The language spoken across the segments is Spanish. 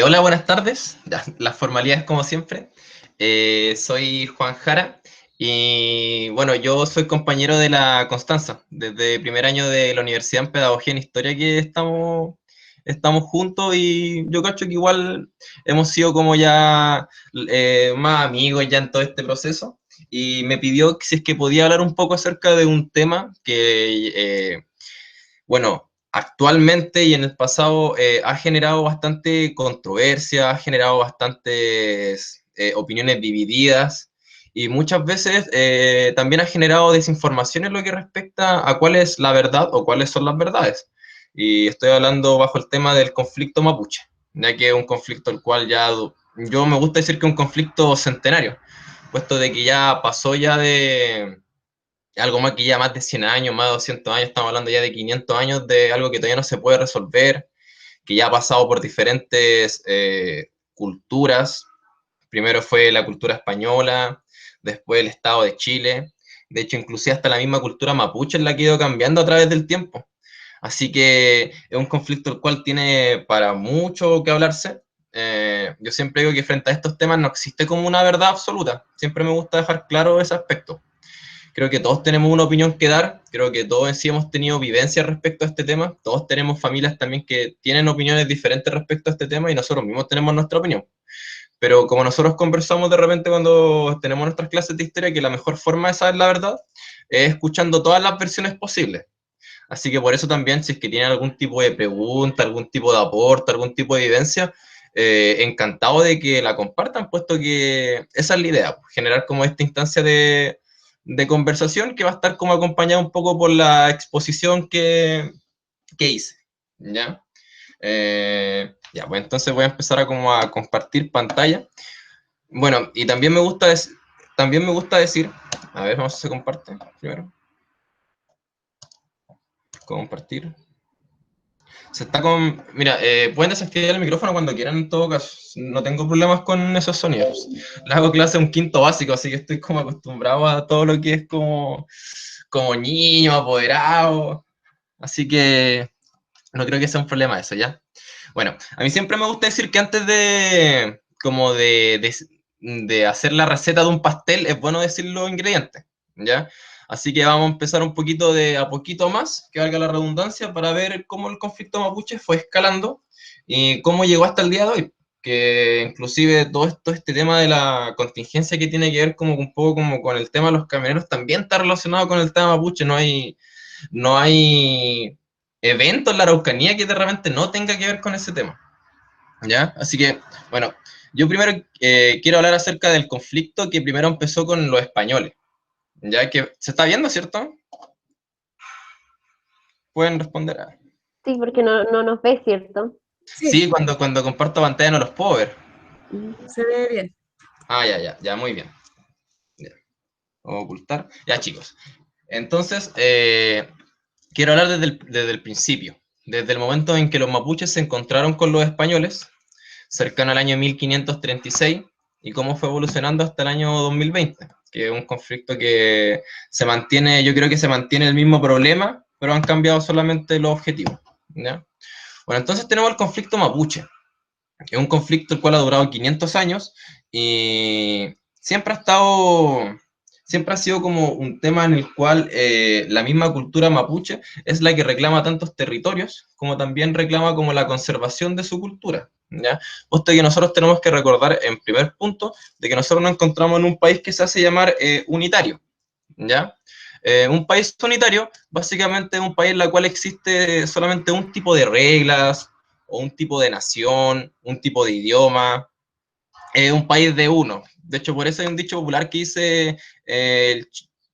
Hola, buenas tardes. Ya, las formalidades como siempre. Soy Juan Jara y bueno, yo soy compañero de la Constanza, desde primer año de la Universidad en Pedagogía en Historia que estamos juntos y yo cacho que igual hemos sido como ya más amigos ya en todo este proceso y me pidió que si es que podía hablar un poco acerca de un tema que bueno, actualmente y en el pasado ha generado bastante controversia, ha generado bastantes opiniones divididas y muchas veces también ha generado desinformación en lo que respecta a cuál es la verdad o cuáles son las verdades. Y estoy hablando bajo el tema del conflicto mapuche, ya que es un conflicto el cual ya, yo me gusta decir que es un conflicto centenario, puesto de que ya pasó ya de algo más que ya más de 100 años, más de 200 años, estamos hablando ya de 500 años de algo que todavía no se puede resolver, que ya ha pasado por diferentes culturas. Primero fue la cultura española, después el Estado de Chile. De hecho, inclusive hasta la misma cultura mapuche es la que ha ido cambiando a través del tiempo. Así que es un conflicto el cual tiene para mucho que hablarse. Yo siempre digo que frente a estos temas no existe como una verdad absoluta. Siempre me gusta dejar claro ese aspecto. Creo que todos tenemos una opinión que dar, creo que todos en sí hemos tenido vivencias respecto a este tema, todos tenemos familias también que tienen opiniones diferentes respecto a este tema y nosotros mismos tenemos nuestra opinión. Pero como nosotros conversamos de repente cuando tenemos nuestras clases de historia, que la mejor forma de saber la verdad es escuchando todas las versiones posibles. Así que por eso también, si es que tienen algún tipo de pregunta, algún tipo de aporte, algún tipo de vivencia, encantado de que la compartan, puesto que esa es la idea, generar como esta instancia de conversación que va a estar como acompañada un poco por la exposición que hice, ¿ya? Ya, pues entonces voy a empezar a como a compartir pantalla. Bueno, y también me gusta decir, a ver, vamos a hacer comparte primero, compartir. Se está con. Mira, pueden desactivar el micrófono cuando quieran en todo caso. No tengo problemas con esos sonidos. Le hago clase un quinto básico, así que estoy como acostumbrado a todo lo que es como niño, apoderado. Así que no creo que sea un problema eso, ¿ya? Bueno, a mí siempre me gusta decir que antes de hacer la receta de un pastel, es bueno decir los ingredientes, ¿ya? Así que vamos a empezar un poquito de a poquito más, que valga la redundancia, para ver cómo el conflicto mapuche fue escalando y cómo llegó hasta el día de hoy. Que inclusive todo este tema de la contingencia que tiene que ver como un poco como con el tema de los camioneros también está relacionado con el tema mapuche. No hay evento en la Araucanía que de repente no tenga que ver con ese tema, ¿ya? Así que, bueno, yo primero quiero hablar acerca del conflicto que primero empezó con los españoles, ¿ya? Que se está viendo, ¿cierto? Pueden responder. Sí, porque no nos ve, ¿cierto? Sí, Sí, cuando comparto pantalla no los puedo ver. se ve bien. Ah, ya, muy bien. Ya. Vamos a ocultar. Ya, chicos. Entonces, quiero hablar desde el principio, desde el momento en que los mapuches se encontraron con los españoles, cercano al año 1536, y cómo fue evolucionando hasta el año 2020, que es un conflicto que se mantiene, yo creo que se mantiene el mismo problema, pero han cambiado solamente los objetivos, ¿ya? Bueno, entonces tenemos el conflicto mapuche, que es un conflicto el cual ha durado 500 años y siempre ha sido como un tema en el cual la misma cultura mapuche es la que reclama tantos territorios como también reclama como la conservación de su cultura, ¿ya? Puesto que nosotros tenemos que recordar en primer punto de que nosotros nos encontramos en un país que se hace llamar unitario, ¿ya? Un país unitario básicamente es un país en el cual existe solamente un tipo de reglas o un tipo de nación, un tipo de idioma, un país de uno. De hecho, por eso hay un dicho popular que dice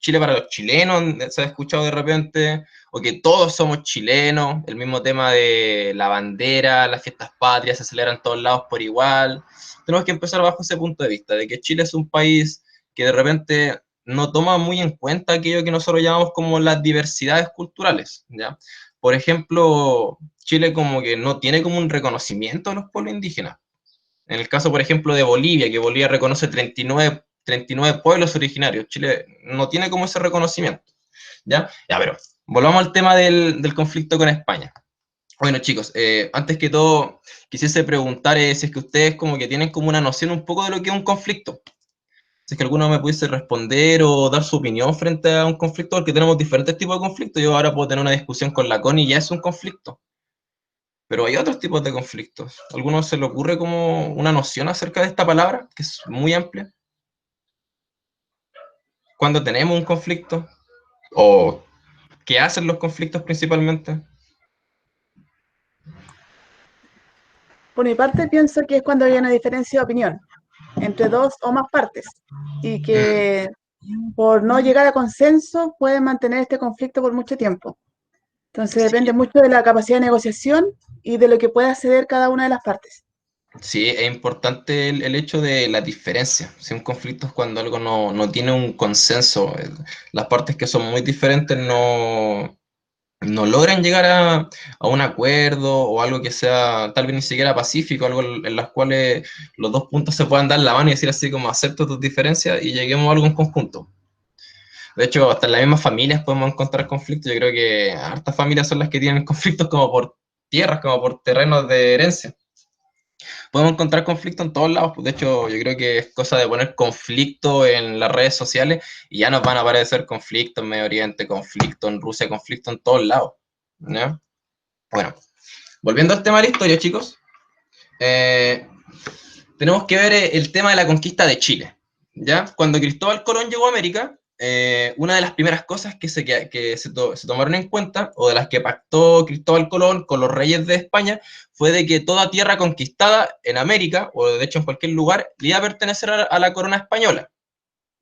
Chile para los chilenos, se ha escuchado de repente, o que todos somos chilenos, el mismo tema de la bandera, las fiestas patrias se celebran en todos lados por igual. Tenemos que empezar bajo ese punto de vista, de que Chile es un país que de repente no toma muy en cuenta aquello que nosotros llamamos como las diversidades culturales, ¿ya? Por ejemplo, Chile como que no tiene como un reconocimiento de los pueblos indígenas. En el caso, por ejemplo, de Bolivia, que Bolivia reconoce 39 pueblos originarios. Chile no tiene como ese reconocimiento, ¿ya? Ya, pero volvamos al tema del conflicto con España. Bueno, chicos, antes que todo, quisiese preguntar si es que ustedes como que tienen como una noción un poco de lo que es un conflicto. Si es que alguno me pudiese responder o dar su opinión frente a un conflicto, porque tenemos diferentes tipos de conflictos. Yo ahora puedo tener una discusión con la Connie y ya es un conflicto. Pero hay otros tipos de conflictos. ¿A alguno se le ocurre como una noción acerca de esta palabra, que es muy amplia? ¿Cuándo tenemos un conflicto? ¿O qué hacen los conflictos principalmente? Por mi parte, pienso que es cuando hay una diferencia de opinión entre dos o más partes y Mm, que por no llegar a consenso pueden mantener este conflicto por mucho tiempo. Entonces depende sí, mucho de la capacidad de negociación y de lo que pueda ceder cada una de las partes. sí, es importante el hecho de la diferencia. Si un conflicto es cuando algo no tiene un consenso, las partes que son muy diferentes no logran llegar a un acuerdo o algo que sea tal vez ni siquiera pacífico, algo en las cuales los dos puntos se puedan dar la mano y decir así como acepto tus diferencias y lleguemos a algo en conjunto. De hecho, hasta en las mismas familias podemos encontrar conflictos. Yo creo que hartas familias son las que tienen conflictos como por tierras, como por terrenos de herencia. Podemos encontrar conflictos en todos lados. De hecho, yo creo que es cosa de poner conflicto en las redes sociales y ya nos van a aparecer conflictos en Medio Oriente, conflicto en Rusia, conflicto en todos lados, ¿no? Bueno, volviendo al tema de la historia, chicos, eh, tenemos que ver el tema de la conquista de Chile. ¿Ya? Cuando Cristóbal Colón llegó a América, una de las primeras cosas que se tomaron en cuenta, o de las que pactó Cristóbal Colón con los reyes de España, fue de que toda tierra conquistada en América, o de hecho en cualquier lugar, le iba a pertenecer a la corona española,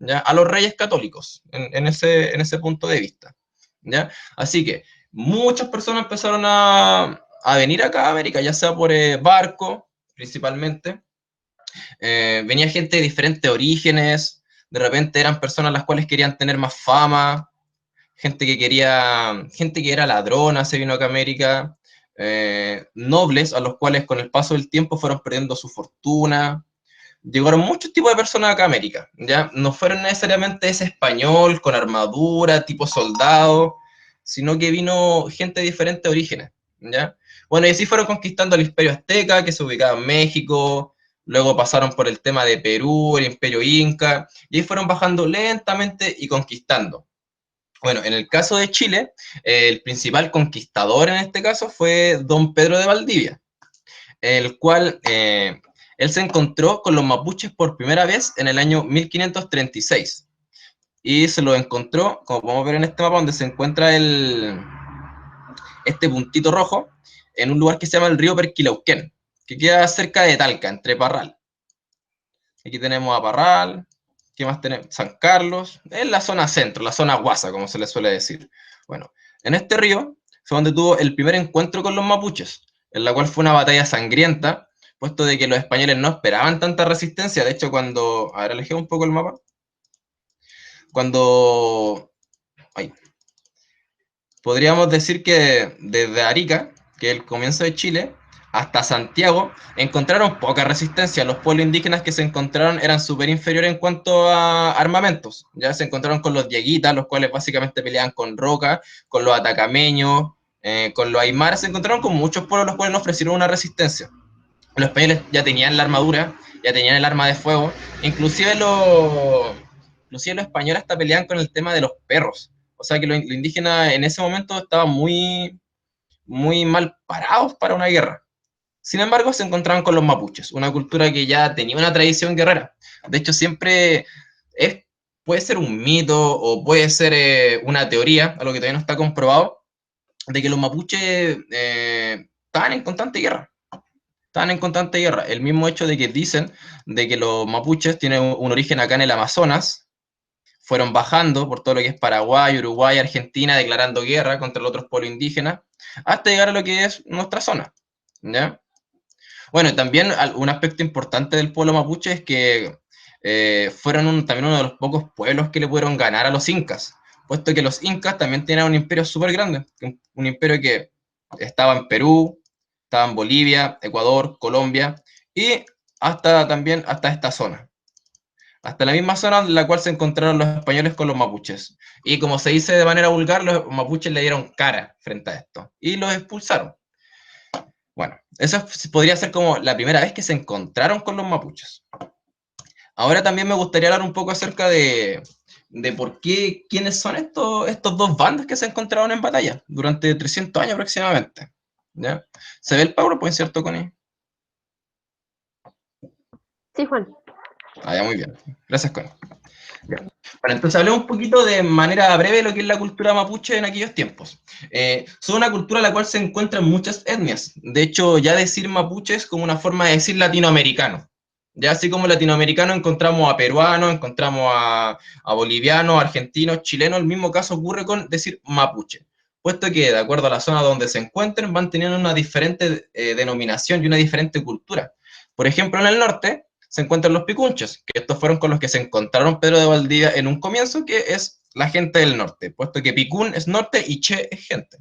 ¿ya? A los reyes católicos, en ese punto de vista. ¿Ya? Así que muchas personas empezaron a venir acá a América, ya sea por barco, principalmente. Venía gente de diferentes orígenes, de repente eran personas las cuales querían tener más fama, gente que era ladrona se vino acá a América, nobles a los cuales con el paso del tiempo fueron perdiendo su fortuna. Llegaron muchos tipos de personas acá a América, ¿ya? No fueron necesariamente ese español con armadura, tipo soldado, sino que vino gente de diferentes orígenes, ¿ya? Bueno, y así fueron conquistando el Imperio Azteca, que se ubicaba en México, luego pasaron por el tema de Perú, el Imperio Inca, y ahí fueron bajando lentamente y conquistando. Bueno, en el caso de Chile, el principal conquistador en este caso fue Don Pedro de Valdivia, el cual él se encontró con los mapuches por primera vez en el año 1536 y se lo encontró, como podemos ver en este mapa, donde se encuentra este puntito rojo, en un lugar que se llama el río Perquilauquén, que queda cerca de Talca, entre Parral. Aquí tenemos a Parral, ¿qué más tenemos? San Carlos, en la zona centro, la zona guasa, como se le suele decir. Bueno, en este río fue donde tuvo el primer encuentro con los mapuches, en la cual fue una batalla sangrienta, puesto de que los españoles no esperaban tanta resistencia. De hecho, cuando, a ver, alejé un poco el mapa, cuando, ay, podríamos decir que desde Arica, que es el comienzo de Chile, hasta Santiago, encontraron poca resistencia. Los pueblos indígenas que se encontraron eran súper inferiores en cuanto a armamentos. Ya se encontraron con los dieguitas, los cuales básicamente peleaban con roca, con los atacameños, con los aymaras. Se encontraron con muchos pueblos los cuales no ofrecieron una resistencia. Los españoles ya tenían la armadura, ya tenían el arma de fuego, inclusive los españoles hasta peleaban con el tema de los perros. O sea que los indígenas en ese momento estaban muy, muy mal parados para una guerra. Sin embargo, se encontraban con los mapuches, una cultura que ya tenía una tradición guerrera. De hecho, siempre es, puede ser un mito o puede ser una teoría, algo que todavía no está comprobado, de que los mapuches estaban en constante guerra. Estaban en constante guerra. El mismo hecho de que dicen de que los mapuches tienen un origen acá en el Amazonas, fueron bajando por todo lo que es Paraguay, Uruguay, Argentina, declarando guerra contra los otros pueblos indígenas, hasta llegar a lo que es nuestra zona, ¿ya? Bueno, también un aspecto importante del pueblo mapuche es que fueron también uno de los pocos pueblos que le pudieron ganar a los incas, puesto que los incas también tenían un imperio súper grande, un imperio que estaba en Perú, estaba en Bolivia, Ecuador, Colombia, y también hasta esta zona. hasta la misma zona en la cual se encontraron los españoles con los mapuches. Y como se dice de manera vulgar, los mapuches le dieron cara frente a esto y los expulsaron. Bueno, eso podría ser como la primera vez que se encontraron con los mapuches. Ahora también me gustaría hablar un poco acerca de por qué, quiénes son estos dos bandos que se encontraron en batalla durante 300 años aproximadamente. ¿Ya? ¿Se ve el PowerPoint, cierto, Connie? Sí, Juan. Ah, ya, muy bien. Gracias, Connie. Bien. Bueno, entonces hablemos un poquito de manera breve de lo que es la cultura mapuche en aquellos tiempos. Son una cultura en la cual se encuentran muchas etnias. De hecho, ya decir mapuche es como una forma de decir latinoamericano. Ya así como latinoamericano encontramos a peruanos, encontramos a bolivianos, argentinos, chilenos, el mismo caso ocurre con decir mapuche, puesto que de acuerdo a la zona donde se encuentren van teniendo una diferente denominación y una diferente cultura. Por ejemplo, en el norte se encuentran los picunches, que estos fueron con los que se encontraron Pedro de Valdivia en un comienzo, que es la gente del norte, puesto que picún es norte y che es gente.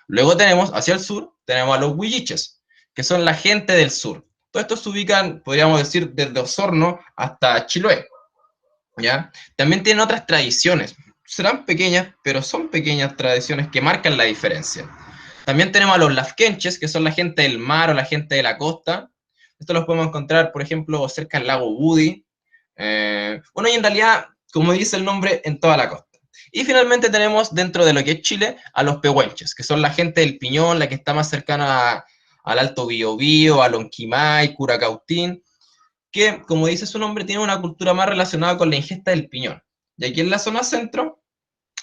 Luego tenemos hacia el sur, tenemos a los huilliches, que son la gente del sur. Todos estos se ubican, podríamos decir, desde Osorno hasta Chiloé, ¿ya? También tienen otras tradiciones, serán pequeñas, pero son pequeñas tradiciones que marcan la diferencia. También tenemos a los lafkenches, que son la gente del mar o la gente de la costa. Estos los podemos encontrar, por ejemplo, cerca del lago Budi. Bueno, y en realidad, como dice el nombre, en toda la costa. Y finalmente tenemos dentro de lo que es Chile a los pehuenches, que son la gente del Piñón, la que está más cercana al Alto Biobío, a Lonquimay, Curacautín, que, como dice su nombre, tiene una cultura más relacionada con la ingesta del piñón. Y aquí en la zona centro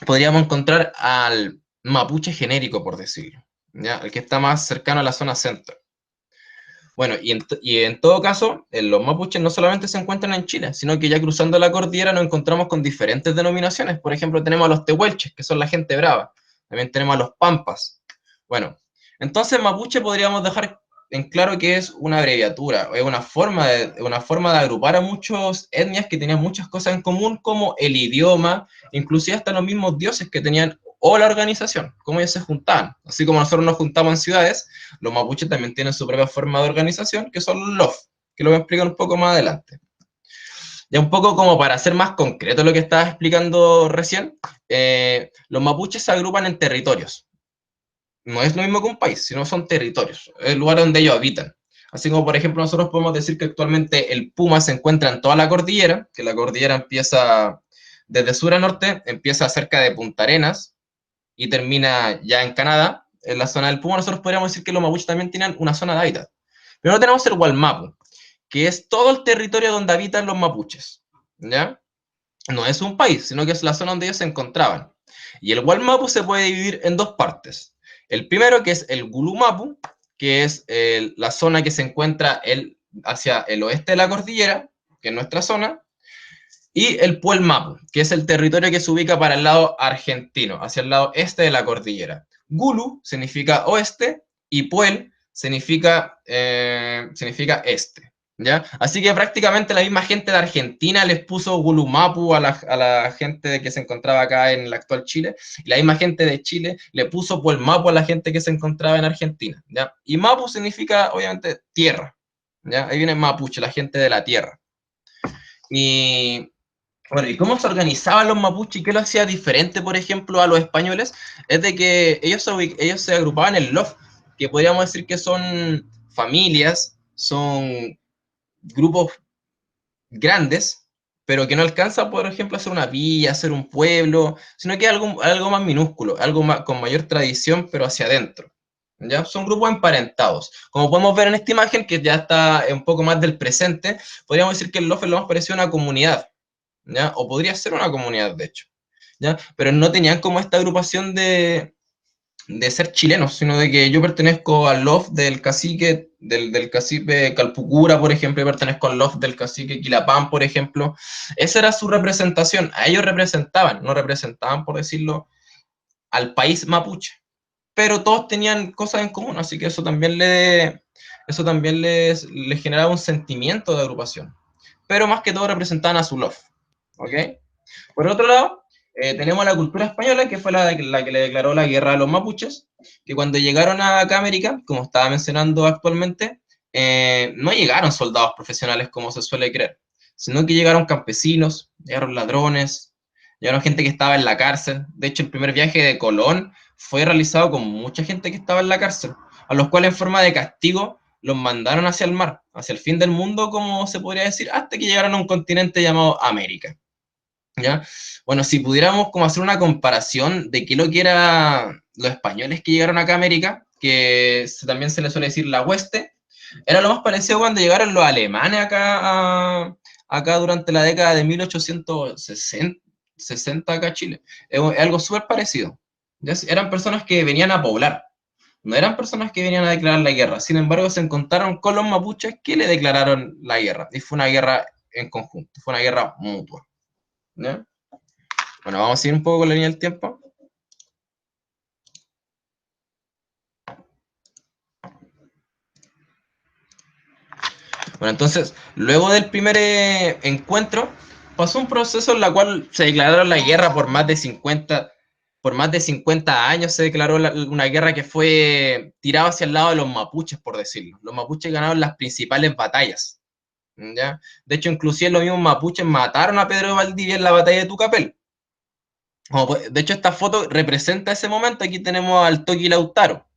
podríamos encontrar al mapuche genérico, por decirlo, ¿ya? El que está más cercano a la zona centro. Bueno, y en todo caso, los mapuches no solamente se encuentran en Chile, sino que ya cruzando la cordillera nos encontramos con diferentes denominaciones. Por ejemplo, tenemos a los tehuelches, que son la gente brava. También tenemos a los pampas. Bueno, entonces mapuche podríamos dejar en claro que es una abreviatura, es una forma de agrupar a muchas etnias que tenían muchas cosas en común, como el idioma, inclusive hasta los mismos dioses que tenían, o la organización, cómo ellos se juntaban. Así como nosotros nos juntamos en ciudades, los mapuches también tienen su propia forma de organización, que son los LOF, que lo voy a explicar un poco más adelante. Ya un poco como para hacer más concreto lo que estaba explicando recién, los mapuches se agrupan en territorios. No es lo mismo que un país, sino son territorios, el lugar donde ellos habitan. Así como, por ejemplo, nosotros podemos decir que actualmente el puma se encuentra en toda la cordillera, que la cordillera empieza desde sur a norte, empieza cerca de Punta Arenas y termina ya en Canadá, en la zona del puma. Nosotros podríamos decir que los mapuches también tienen una zona de hábitat. Pero no tenemos el Gualmapu, que es todo el territorio donde habitan los mapuches, ¿ya? No es un país, sino que es la zona donde ellos se encontraban. Y el Gualmapu se puede dividir en dos partes. El primero, que es el Gulumapu, que es la zona que se encuentra hacia el oeste de la cordillera, que es nuestra zona, y el Puelmapu, que es el territorio que se ubica para el lado argentino, hacia el lado este de la cordillera. Gulu significa oeste y Puel significa este. ¿Ya? Así que prácticamente la misma gente de Argentina les puso Gulumapu a la gente que se encontraba acá en el actual Chile, y la misma gente de Chile le puso Puelmapu a la gente que se encontraba en Argentina. ¿Ya? Y Mapu significa, obviamente, tierra. ¿Ya? Ahí viene Mapuche, la gente de la tierra. Y bueno, ¿y cómo se organizaban los mapuches y qué lo hacía diferente, por ejemplo, a los españoles? Es de que ellos se agrupaban en LOF, que podríamos decir que son familias, son grupos grandes, pero que no alcanza, por ejemplo, a ser una villa, a ser un pueblo, sino que es algo más minúsculo, algo más, con mayor tradición, pero hacia adentro. ¿Ya? Son grupos emparentados. Como podemos ver en esta imagen, que ya está un poco más del presente, podríamos decir que el LOF es lo más parecido a una comunidad, ¿ya? O podría ser una comunidad, de hecho, ¿ya? Pero no tenían como esta agrupación de ser chilenos, sino de que yo pertenezco al LOF del cacique, del cacique Calpucura, por ejemplo, y pertenezco al LOF del cacique Quilapán, por ejemplo. Esa era su representación, a ellos representaban, no representaban, por decirlo, al país mapuche, pero todos tenían cosas en común, así que eso también les generaba un sentimiento de agrupación, pero más que todo representaban a su LOF, ¿ok? Por otro lado, tenemos la cultura española, que fue la que le declaró la guerra a los mapuches, que cuando llegaron acá a América, como estaba mencionando actualmente, no llegaron soldados profesionales como se suele creer, sino que llegaron campesinos, llegaron ladrones, llegaron gente que estaba en la cárcel. De hecho, el primer viaje de Colón fue realizado con mucha gente que estaba en la cárcel, a los cuales en forma de castigo los mandaron hacia el mar, hacia el fin del mundo, como se podría decir, hasta que llegaron a un continente llamado América. ¿Ya? Bueno, si pudiéramos como hacer una comparación de qué lo que eran los españoles que llegaron acá a América, que también se les suele decir la hueste, era lo más parecido cuando llegaron los alemanes acá durante la década de 1860 acá a Chile. Es algo súper parecido. ¿Ya? Eran personas que venían a poblar, no eran personas que venían a declarar la guerra. Sin embargo, se encontraron con los mapuches que le declararon la guerra. Y fue una guerra en conjunto, fue una guerra mutua. ¿Ya? Bueno, vamos a seguir un poco con la línea del tiempo. Bueno, entonces, luego del primer encuentro, pasó un proceso en el cual se declararon la guerra por más de 50 años se declaró una guerra que fue tirada hacia el lado de los mapuches, por decirlo. Los mapuches ganaron las principales batallas. ¿Ya? De hecho, inclusive los mismos mapuches mataron a Pedro de Valdivia en la batalla de Tucapel. De hecho, esta foto representa ese momento. Aquí tenemos al Toki Lautaro.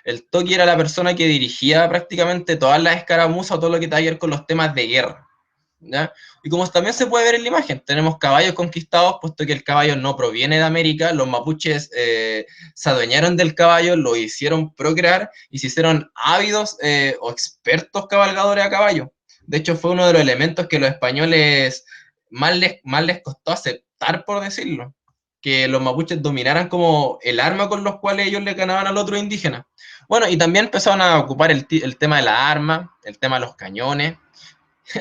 El Toki era la persona que dirigía prácticamente todas las escaramuzas o todo lo que tenía que ver con los temas de guerra. ¿Ya? Y como también se puede ver en la imagen, tenemos caballos conquistados, puesto que el caballo no proviene de América, los mapuches se adueñaron del caballo, lo hicieron procrear y se hicieron ávidos o expertos cabalgadores a caballo. De hecho, fue uno de los elementos que los españoles más les costó aceptar, por decirlo, que los mapuches dominaran como el arma con los cuales ellos le ganaban al otro indígena. Bueno, y también empezaron a ocupar el tema de la arma, el tema de los cañones.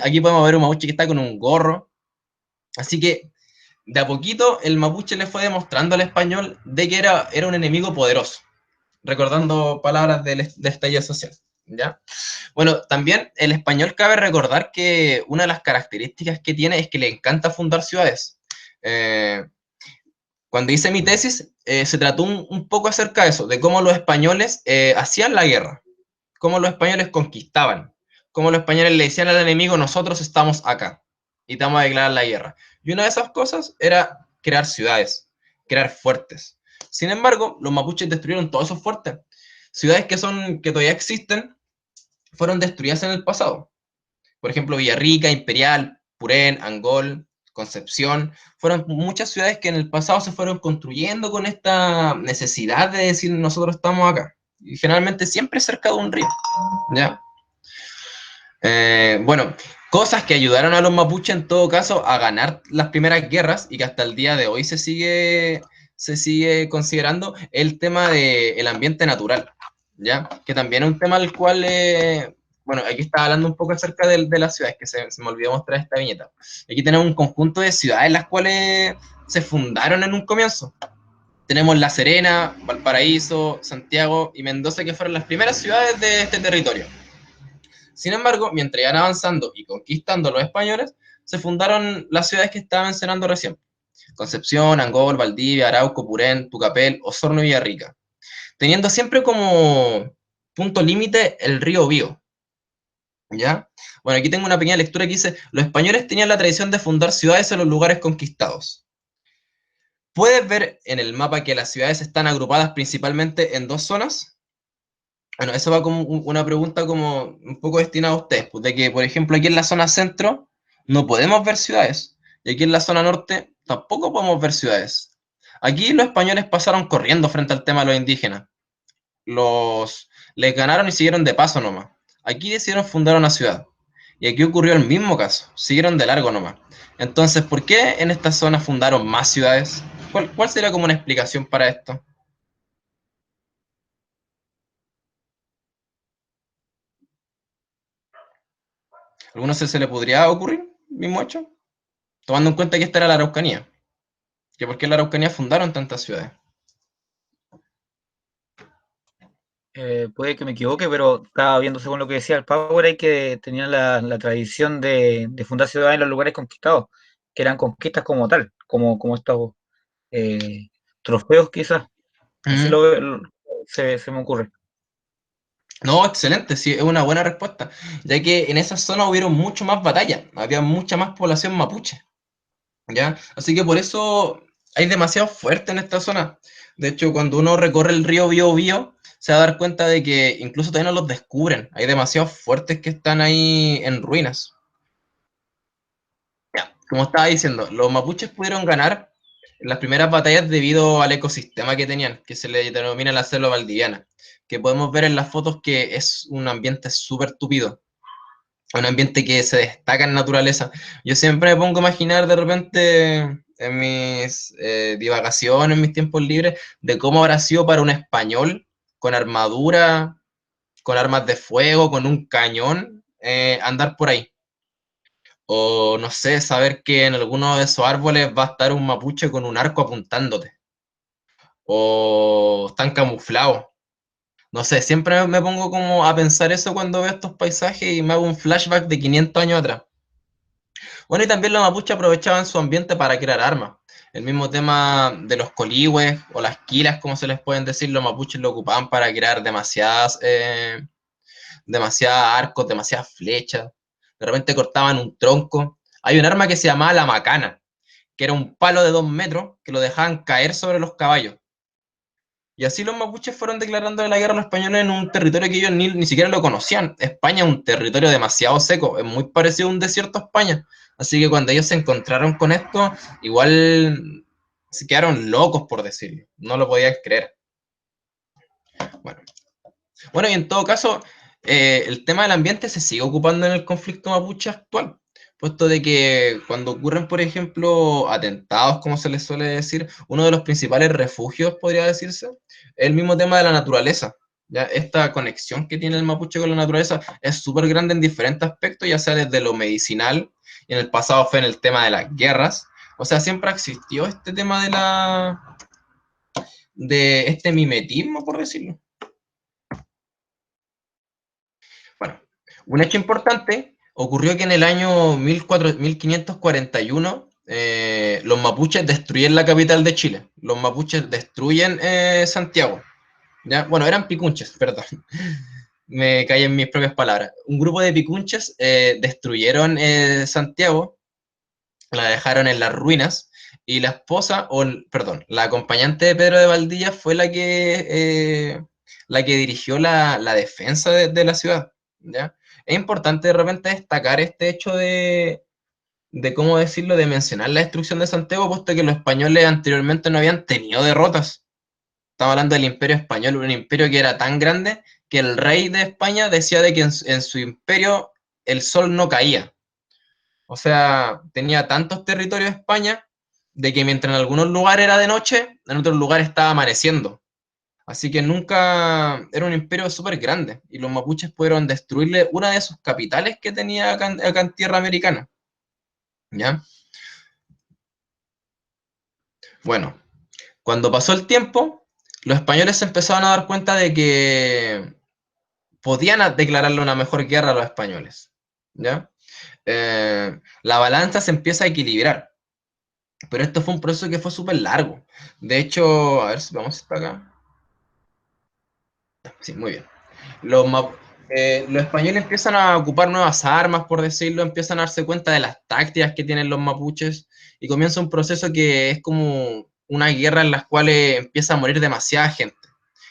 Aquí podemos ver un mapuche que está con un gorro. Así que de a poquito el mapuche le fue demostrando al español de que era un enemigo poderoso, recordando palabras del estallido social. ¿Ya? Bueno, también el español cabe recordar que una de las características que tiene es que le encanta fundar ciudades. Cuando hice mi tesis, se trató un poco acerca de eso, de cómo los españoles hacían la guerra, cómo los españoles conquistaban, cómo los españoles le decían al enemigo, nosotros estamos acá y te vamos a declarar la guerra. Y una de esas cosas era crear ciudades, crear fuertes. Sin embargo, los mapuches destruyeron todos esos fuertes. Ciudades que todavía existen fueron destruidas en el pasado. Por ejemplo, Villarrica, Imperial, Purén, Angol, Concepción, fueron muchas ciudades que en el pasado se fueron construyendo con esta necesidad de decir nosotros estamos acá. Y generalmente siempre cerca de un río. ¿Ya? Bueno, cosas que ayudaron a los mapuches en todo caso a ganar las primeras guerras y que hasta el día de hoy se sigue considerando el tema del ambiente natural, ¿ya? Que también es un tema al cual, bueno, aquí estaba hablando un poco acerca de las ciudades, que se me olvidó mostrar esta viñeta. Aquí tenemos un conjunto de ciudades las cuales se fundaron en un comienzo. Tenemos La Serena, Valparaíso, Santiago y Mendoza, que fueron las primeras ciudades de este territorio. Sin embargo, mientras iban avanzando y conquistando los españoles, se fundaron las ciudades que estaba mencionando recién. Concepción, Angol, Valdivia, Arauco, Purén, Tucapel, Osorno y Villarrica. Teniendo siempre como punto límite el río Bío. ¿Ya? Bueno, aquí tengo una pequeña lectura que dice, los españoles tenían la tradición de fundar ciudades en los lugares conquistados. ¿Puedes ver en el mapa que las ciudades están agrupadas principalmente en dos zonas? Bueno, eso va como una pregunta como un poco destinada a ustedes, pues, de que, por ejemplo, aquí en la zona centro no podemos ver ciudades, y aquí en la zona norte tampoco podemos ver ciudades. Aquí los españoles pasaron corriendo frente al tema de los indígenas. Les ganaron y siguieron de paso nomás. Aquí decidieron fundar una ciudad. Y aquí ocurrió el mismo caso, siguieron de largo nomás. Entonces, ¿por qué en esta zona fundaron más ciudades? ¿Cuál sería como una explicación para esto? ¿Alguno se le podría ocurrir, mismo hecho? Tomando en cuenta que esta era la Araucanía. ¿Que por qué en la Araucanía fundaron tantas ciudades? Puede que me equivoque, pero estaba viendo según lo que decía el Power ahí que tenían la tradición de fundar ciudades en los lugares conquistados, que eran conquistas como tal, como estos eh, trofeos quizás. Así Mm, se me ocurre. No, excelente, sí, es una buena respuesta, ya que en esa zona hubieron mucho más batallas, había mucha más población mapuche, ¿ya? Así que por eso hay demasiado fuerte en esta zona. De hecho, cuando uno recorre el río Biobío, se va a dar cuenta de que incluso todavía no los descubren, hay demasiados fuertes que están ahí en ruinas. Ya, como estaba diciendo, los mapuches pudieron ganar las primeras batallas debido al ecosistema que tenían, que se le denomina la selva valdiviana, que podemos ver en las fotos que es un ambiente súper tupido, un ambiente que se destaca en naturaleza. Yo siempre me pongo a imaginar de repente en mis divagaciones, en mis tiempos libres, de cómo habrá sido para un español con armadura, con armas de fuego, con un cañón, andar por ahí. O no sé, saber que en alguno de esos árboles va a estar un mapuche con un arco apuntándote. O están camuflados. No sé, siempre me pongo como a pensar eso cuando veo estos paisajes y me hago un flashback de 500 años atrás. Bueno, y también los mapuches aprovechaban su ambiente para crear armas. El mismo tema de los coligües o las quilas, como se les pueden decir, los mapuches lo ocupaban para crear demasiadas arcos, demasiadas flechas. De repente cortaban un tronco. Hay un arma que se llamaba la macana, que era un palo de 2 metros que lo dejaban caer sobre los caballos. Y así los mapuches fueron declarando la guerra a los españoles en un territorio que ellos ni siquiera lo conocían. España es un territorio demasiado seco, es muy parecido a un desierto a España. Así que cuando ellos se encontraron con esto, igual se quedaron locos, por decirlo. No lo podían creer. Bueno, bueno, y en todo caso, el tema del ambiente se sigue ocupando en el conflicto mapuche actual, puesto de que cuando ocurren, por ejemplo, atentados, como se les suele decir, uno de los principales refugios, podría decirse, es el mismo tema de la naturaleza. ¿Ya? Esta conexión que tiene el mapuche con la naturaleza es súper grande en diferentes aspectos, ya sea desde lo medicinal, y en el pasado fue en el tema de las guerras. O sea, siempre existió este tema de este mimetismo, por decirlo. Bueno, un hecho importante ocurrió que en el año 1541 los mapuches destruyen la capital de Chile. Los mapuches destruyen Santiago. ¿Ya? Bueno, eran picunches, perdón. Me caí en mis propias palabras. Un grupo de picunches destruyeron Santiago, la dejaron en las ruinas, y la esposa, perdón, la acompañante de Pedro de Valdivia fue la que dirigió la defensa de la ciudad. ¿Ya? Es importante de repente destacar este hecho de cómo decirlo, de mencionar la destrucción de Santiago, puesto que los españoles anteriormente no habían tenido derrotas. Estamos hablando del Imperio Español, un imperio que era tan grande que el rey de España decía de que en su imperio el sol no caía. O sea, tenía tantos territorios España de que mientras en algunos lugares era de noche, en otros lugares estaba amaneciendo. Así que nunca era un imperio súper grande y los mapuches pudieron destruirle una de sus capitales que tenía acá en tierra americana. ¿Ya? Bueno, cuando pasó el tiempo, los españoles se empezaron a dar cuenta de que podían declararle una mejor guerra a los españoles. ¿Ya? La balanza se empieza a equilibrar. Pero esto fue un proceso que fue súper largo. De hecho, a ver si vamos hasta acá. Sí, muy bien. Los españoles empiezan a ocupar nuevas armas, por decirlo, empiezan a darse cuenta de las tácticas que tienen los mapuches y comienza un proceso que es como una guerra en la cual empieza a morir demasiada gente.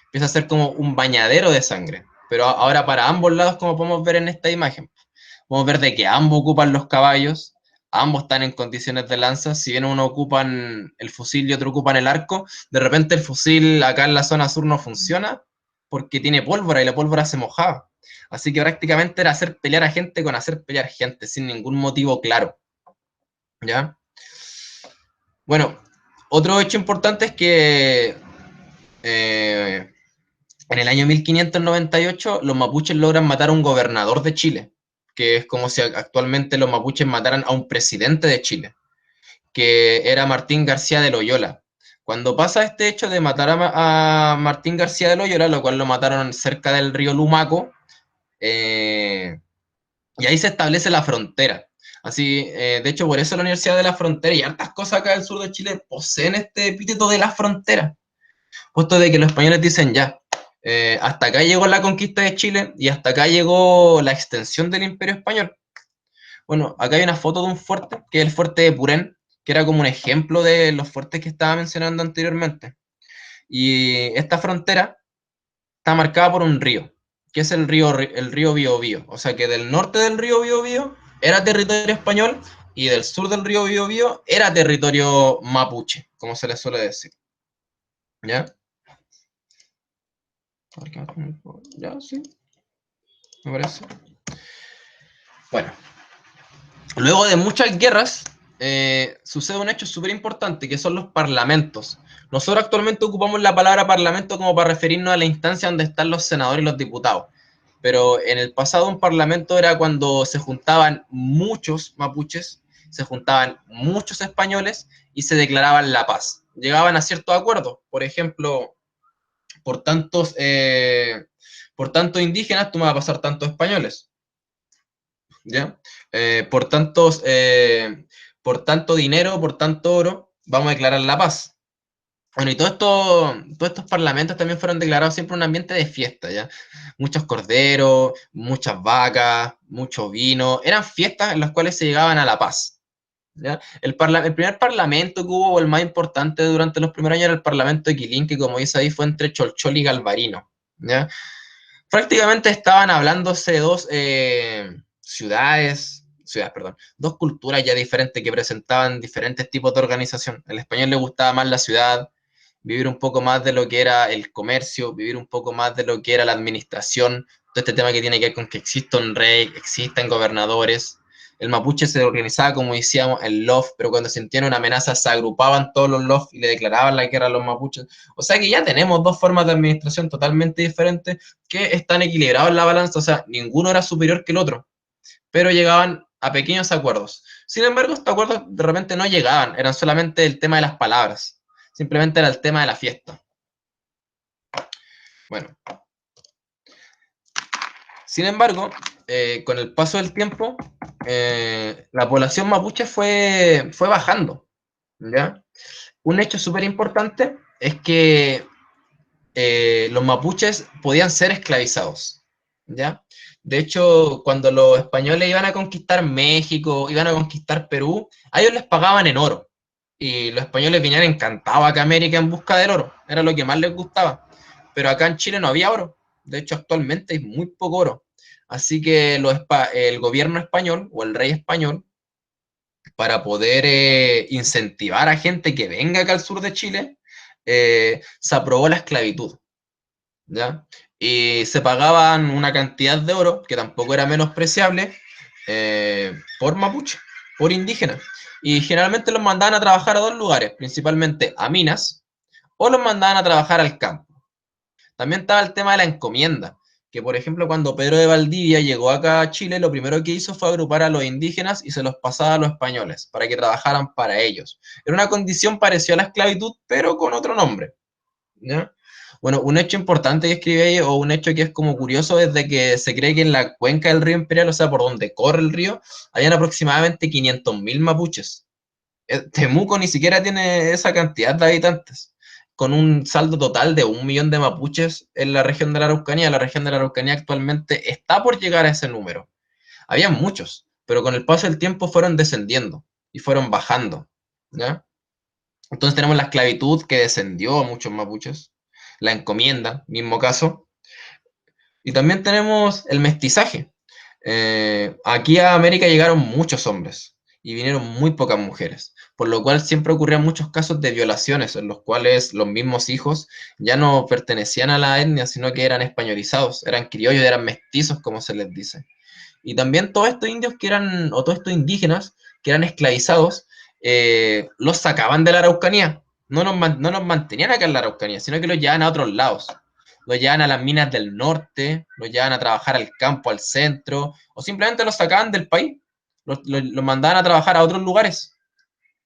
Empieza a ser como un bañadero de sangre. Pero ahora para ambos lados, como podemos ver en esta imagen, podemos ver de que ambos ocupan los caballos, ambos están en condiciones de lanza, si bien uno ocupan el fusil y otro ocupan el arco, de repente el fusil acá en la zona sur no funciona porque tiene pólvora y la pólvora se mojaba. Así que prácticamente era hacer pelear a gente con hacer pelear gente, sin ningún motivo claro. ¿Ya? Bueno, otro hecho importante es que en el año 1598 los mapuches logran matar a un gobernador de Chile, que es como si actualmente los mapuches mataran a un presidente de Chile, que era Martín García de Loyola. Cuando pasa este hecho de matar a Martín García de Loyola, lo cual lo mataron cerca del río Lumaco, y ahí se establece la frontera. Así, de hecho, por eso la Universidad de la Frontera y hartas cosas acá del sur de Chile poseen este epíteto de la frontera, puesto de que los españoles dicen ya, Hasta acá llegó la conquista de Chile y hasta acá llegó la extensión del Imperio Español. Bueno, acá hay una foto de un fuerte, que es el fuerte de Purén, que era como un ejemplo de los fuertes que estaba mencionando anteriormente. Y esta frontera está marcada por un río, que es el río Biobío. O sea que del norte del río Biobío era territorio español y del sur del río Biobío era territorio mapuche, como se le suele decir. ¿Ya? ¿Ya? Sí, me parece. Bueno, luego de muchas guerras, sucede un hecho súper importante, que son los parlamentos. Nosotros actualmente ocupamos la palabra parlamento como para referirnos a la instancia donde están los senadores y los diputados. Pero en el pasado un parlamento era cuando se juntaban muchos mapuches, se juntaban muchos españoles y se declaraban la paz. Llegaban a ciertos acuerdos. Por ejemplo, por tantos indígenas, tú me vas a pasar tantos españoles. ¿Ya? Por tanto dinero, por tanto oro, vamos a declarar la paz. Bueno, y todos estos parlamentos también fueron declarados siempre un ambiente de fiesta, ¿ya? Muchos corderos, muchas vacas, mucho vino, eran fiestas en las cuales se llegaban a la paz, ¿ya? El primer parlamento que hubo, o el más importante durante los primeros años, era el parlamento de Quilín, que como dice ahí, fue entre Cholchol y Galvarino, ¿ya? Prácticamente estaban hablándose dos culturas ya diferentes que presentaban diferentes tipos de organización. Al español le gustaba más la ciudad, vivir un poco más de lo que era el comercio, vivir un poco más de lo que era la administración, todo este tema que tiene que ver con que exista un rey, existan gobernadores. El mapuche se organizaba, como decíamos, en LOF, pero cuando sentían una amenaza se agrupaban todos los LOF y le declaraban la guerra a los mapuches. O sea que ya tenemos dos formas de administración totalmente diferentes que están equilibrados en la balanza, o sea, ninguno era superior que el otro, pero llegaban a pequeños acuerdos. Sin embargo, estos acuerdos de repente no llegaban, eran solamente el tema de las palabras, simplemente era el tema de la fiesta. Bueno. Sin embargo, con el paso del tiempo, la población mapuche fue bajando, ¿ya? Un hecho súper importante es que los mapuches podían ser esclavizados, ¿ya? De hecho, cuando los españoles iban a conquistar México, iban a conquistar Perú, a ellos les pagaban en oro. Y los españoles venían encantados acá a América en busca del oro. Era lo que más les gustaba. Pero acá en Chile no había oro. De hecho, actualmente hay muy poco oro. Así que el gobierno español o el rey español, para poder incentivar a gente que venga acá al sur de Chile, se aprobó la esclavitud, ¿ya? Y se pagaban una cantidad de oro, que tampoco era menospreciable, por mapuche, por indígena. Y generalmente los mandaban a trabajar a dos lugares, principalmente a minas, o los mandaban a trabajar al campo. También estaba el tema de la encomienda, que por ejemplo cuando Pedro de Valdivia llegó acá a Chile, lo primero que hizo fue agrupar a los indígenas y se los pasaba a los españoles, para que trabajaran para ellos. Era una condición parecida a la esclavitud, pero con otro nombre, ¿ya? Bueno, un hecho importante que escribe ahí, o un hecho que es como curioso, es de que se cree que en la cuenca del río Imperial, o sea, por donde corre el río, hayan aproximadamente 500.000 mapuches. Temuco ni siquiera tiene esa cantidad de habitantes, con un saldo total de 1 millón de mapuches en la región de la Araucanía. La región de la Araucanía actualmente está por llegar a ese número. Había muchos, pero con el paso del tiempo fueron descendiendo y fueron bajando, ¿ya? Entonces tenemos la esclavitud, que descendió a muchos mapuches, la encomienda, mismo caso, y también tenemos el mestizaje. Aquí a América llegaron muchos hombres y vinieron muy pocas mujeres, por lo cual siempre ocurrían muchos casos de violaciones en los cuales los mismos hijos ya no pertenecían a la etnia, sino que eran españolizados, eran criollos, eran mestizos, como se les dice. Y también todos estos indios que eran, o todos estos indígenas que eran esclavizados, los sacaban de la Araucanía. No nos mantenían acá en la Araucanía, sino que los llevaban a otros lados. Los llevaban a las minas del norte, los llevaban a trabajar al campo, al centro, o simplemente los sacaban del país. Los mandaban a trabajar a otros lugares,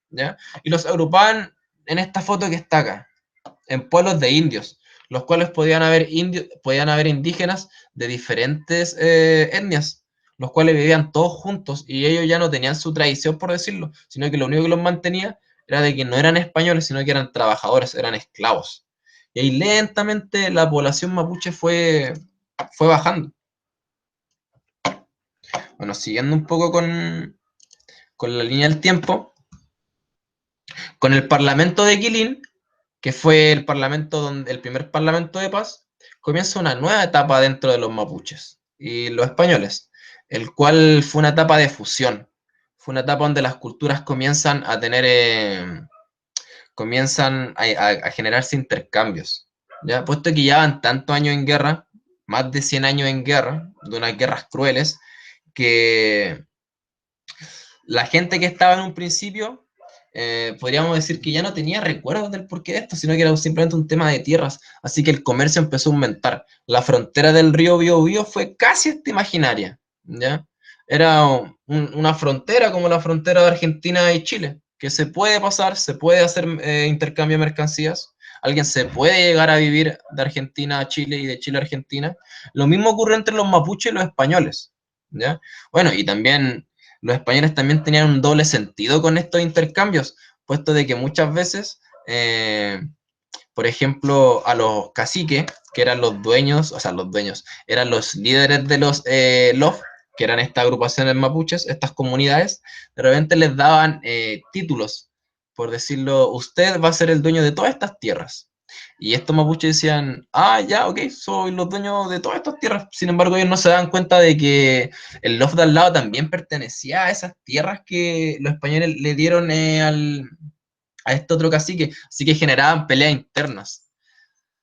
¿ya? Y los agrupaban en esta foto que está acá, en pueblos de indios, los cuales podían haber indígenas de diferentes etnias, los cuales vivían todos juntos y ellos ya no tenían su tradición, por decirlo, sino que lo único que los mantenía era de que no eran españoles, sino que eran trabajadores, eran esclavos. y ahí lentamente la población mapuche fue bajando. Bueno, siguiendo un poco con la línea del tiempo, con el Parlamento de Quilín, que fue el primer parlamento de paz, comienza una nueva etapa dentro de los mapuches y los españoles, el cual fue una etapa de fusión. Fue una etapa donde las culturas comienzan a tener, comienzan a generarse intercambios, ¿ya? Puesto que llevan tantos años en guerra, más de 100 años en guerra, de unas guerras crueles, que la gente que estaba en un principio, podríamos decir que ya no tenía recuerdos del porqué de esto, sino que era simplemente un tema de tierras, así que el comercio empezó a aumentar. La frontera del río Biobío fue casi hasta imaginaria, ¿ya? Era una frontera como la frontera de Argentina y Chile, que se puede pasar, se puede hacer intercambio de mercancías, alguien se puede llegar a vivir de Argentina a Chile y de Chile a Argentina. Lo mismo ocurre entre los mapuches y los españoles, ¿ya? Bueno, y también los españoles también tenían un doble sentido con estos intercambios, puesto de que muchas veces, por ejemplo, a los caciques, que eran los dueños, o sea, los dueños, eran los líderes de los LOF, que eran estas agrupaciones mapuches, estas comunidades, de repente les daban títulos, por decirlo, usted va a ser el dueño de todas estas tierras. Y estos mapuches decían, ah, ya, ok, soy los dueños de todas estas tierras. Sin embargo, ellos no se dan cuenta de que el loft de al lado también pertenecía a esas tierras que los españoles le dieron a este otro cacique, así que generaban peleas internas.